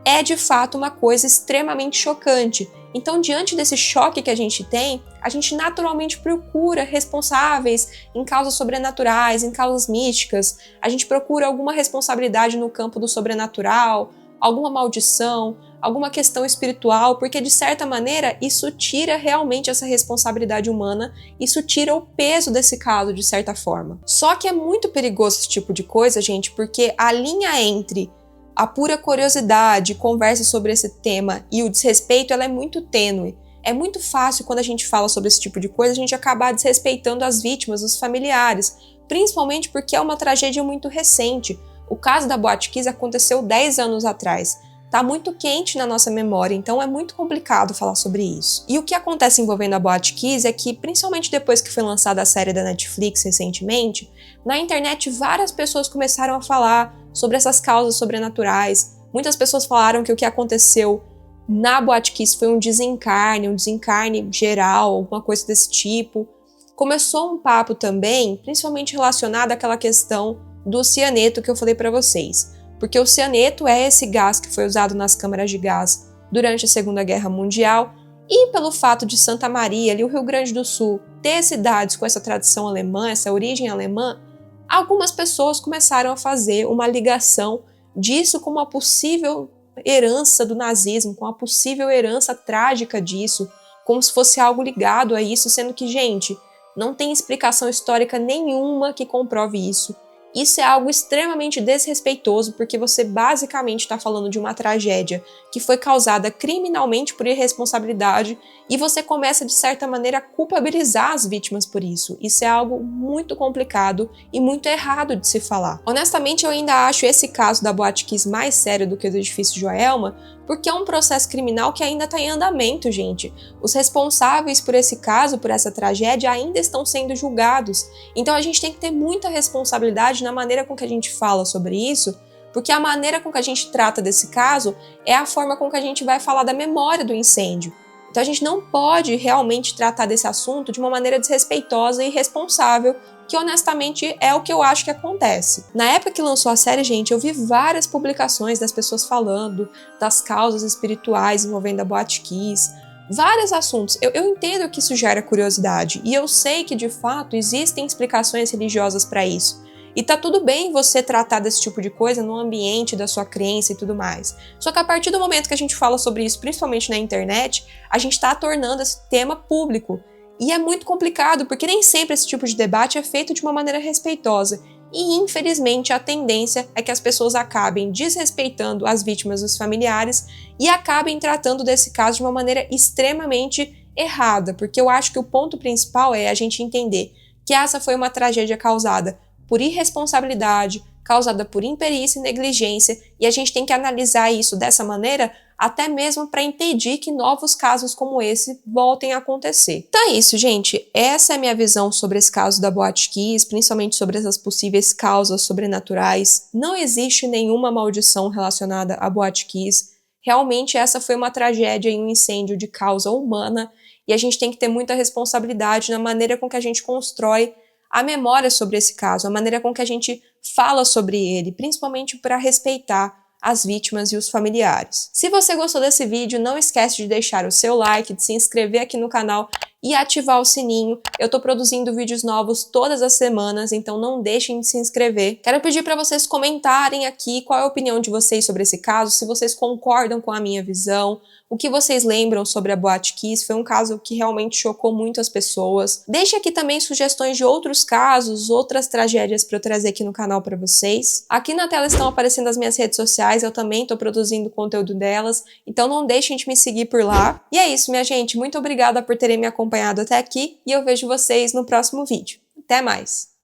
é de fato uma coisa extremamente chocante. Então, diante desse choque que a gente tem, a gente naturalmente procura responsáveis em causas sobrenaturais, em causas místicas, a gente procura alguma responsabilidade no campo do sobrenatural, alguma maldição, alguma questão espiritual, porque de certa maneira isso tira realmente essa responsabilidade humana, isso tira o peso desse caso de certa forma. Só que é muito perigoso esse tipo de coisa, gente, porque a linha entre a pura curiosidade, conversa sobre esse tema e o desrespeito, ela é muito tênue. É muito fácil quando a gente fala sobre esse tipo de coisa, a gente acabar desrespeitando as vítimas, os familiares, principalmente porque é uma tragédia muito recente. O caso da Boate Kiss aconteceu 10 anos atrás. Tá muito quente na nossa memória, então é muito complicado falar sobre isso. E o que acontece envolvendo a Boate Kiss é que, principalmente depois que foi lançada a série da Netflix recentemente, na internet várias pessoas começaram a falar sobre essas causas sobrenaturais. Muitas pessoas falaram que o que aconteceu na Boate Kiss foi um desencarne geral, alguma coisa desse tipo. Começou um papo também, principalmente relacionado àquela questão do cianeto que eu falei para vocês. Porque o cianeto é esse gás que foi usado nas câmaras de gás durante a Segunda Guerra Mundial, e pelo fato de Santa Maria, ali o Rio Grande do Sul, ter cidades com essa tradição alemã, essa origem alemã, algumas pessoas começaram a fazer uma ligação disso com uma possível herança do nazismo, com a possível herança trágica disso, como se fosse algo ligado a isso, sendo que, gente, não tem explicação histórica nenhuma que comprove isso. Isso é algo extremamente desrespeitoso, porque você basicamente está falando de uma tragédia que foi causada criminalmente por irresponsabilidade e você começa, de certa maneira, a culpabilizar as vítimas por isso. Isso é algo muito complicado e muito errado de se falar. Honestamente, eu ainda acho esse caso da Boate Kiss mais sério do que o do edifício Joelma, porque é um processo criminal que ainda está em andamento, gente. Os responsáveis por esse caso, por essa tragédia, ainda estão sendo julgados. Então a gente tem que ter muita responsabilidade na maneira com que a gente fala sobre isso, porque a maneira com que a gente trata desse caso é a forma com que a gente vai falar da memória do incêndio. Então a gente não pode realmente tratar desse assunto de uma maneira desrespeitosa e irresponsável, que honestamente é o que eu acho que acontece. Na época que lançou a série, gente, eu vi várias publicações das pessoas falando das causas espirituais envolvendo a Boate Kiss, vários assuntos. Eu entendo que isso gera curiosidade, e eu sei que de fato existem explicações religiosas para isso. E tá tudo bem você tratar desse tipo de coisa no ambiente da sua crença e tudo mais. Só que a partir do momento que a gente fala sobre isso, principalmente na internet, a gente tá tornando esse tema público. E é muito complicado, porque nem sempre esse tipo de debate é feito de uma maneira respeitosa. E, infelizmente, a tendência é que as pessoas acabem desrespeitando as vítimas e os familiares e acabem tratando desse caso de uma maneira extremamente errada, porque eu acho que o ponto principal é a gente entender que essa foi uma tragédia causada por irresponsabilidade, causada por imperícia e negligência, e a gente tem que analisar isso dessa maneira até mesmo para impedir que novos casos como esse voltem a acontecer. Então é isso, gente. Essa é a minha visão sobre esse caso da Boate Kiss, principalmente sobre essas possíveis causas sobrenaturais. Não existe nenhuma maldição relacionada à Boate Kiss. Realmente essa foi uma tragédia e um incêndio de causa humana, e a gente tem que ter muita responsabilidade na maneira com que a gente constrói a memória sobre esse caso, a maneira com que a gente fala sobre ele, principalmente para respeitar as vítimas e os familiares. Se você gostou desse vídeo, não esquece de deixar o seu like, de se inscrever aqui no canal e ativar o sininho. Eu tô produzindo vídeos novos todas as semanas, então não deixem de se inscrever. Quero pedir para vocês comentarem aqui qual é a opinião de vocês sobre esse caso, se vocês concordam com a minha visão, o que vocês lembram sobre a Boate Kiss. Foi um caso que realmente chocou muito as pessoas. Deixe aqui também sugestões de outros casos, outras tragédias para eu trazer aqui no canal para vocês. Aqui na tela estão aparecendo as minhas redes sociais, eu também estou produzindo conteúdo delas, então não deixem de me seguir por lá. E é isso, minha gente, muito obrigada por terem me acompanhado até aqui e eu vejo vocês no próximo vídeo. Até mais!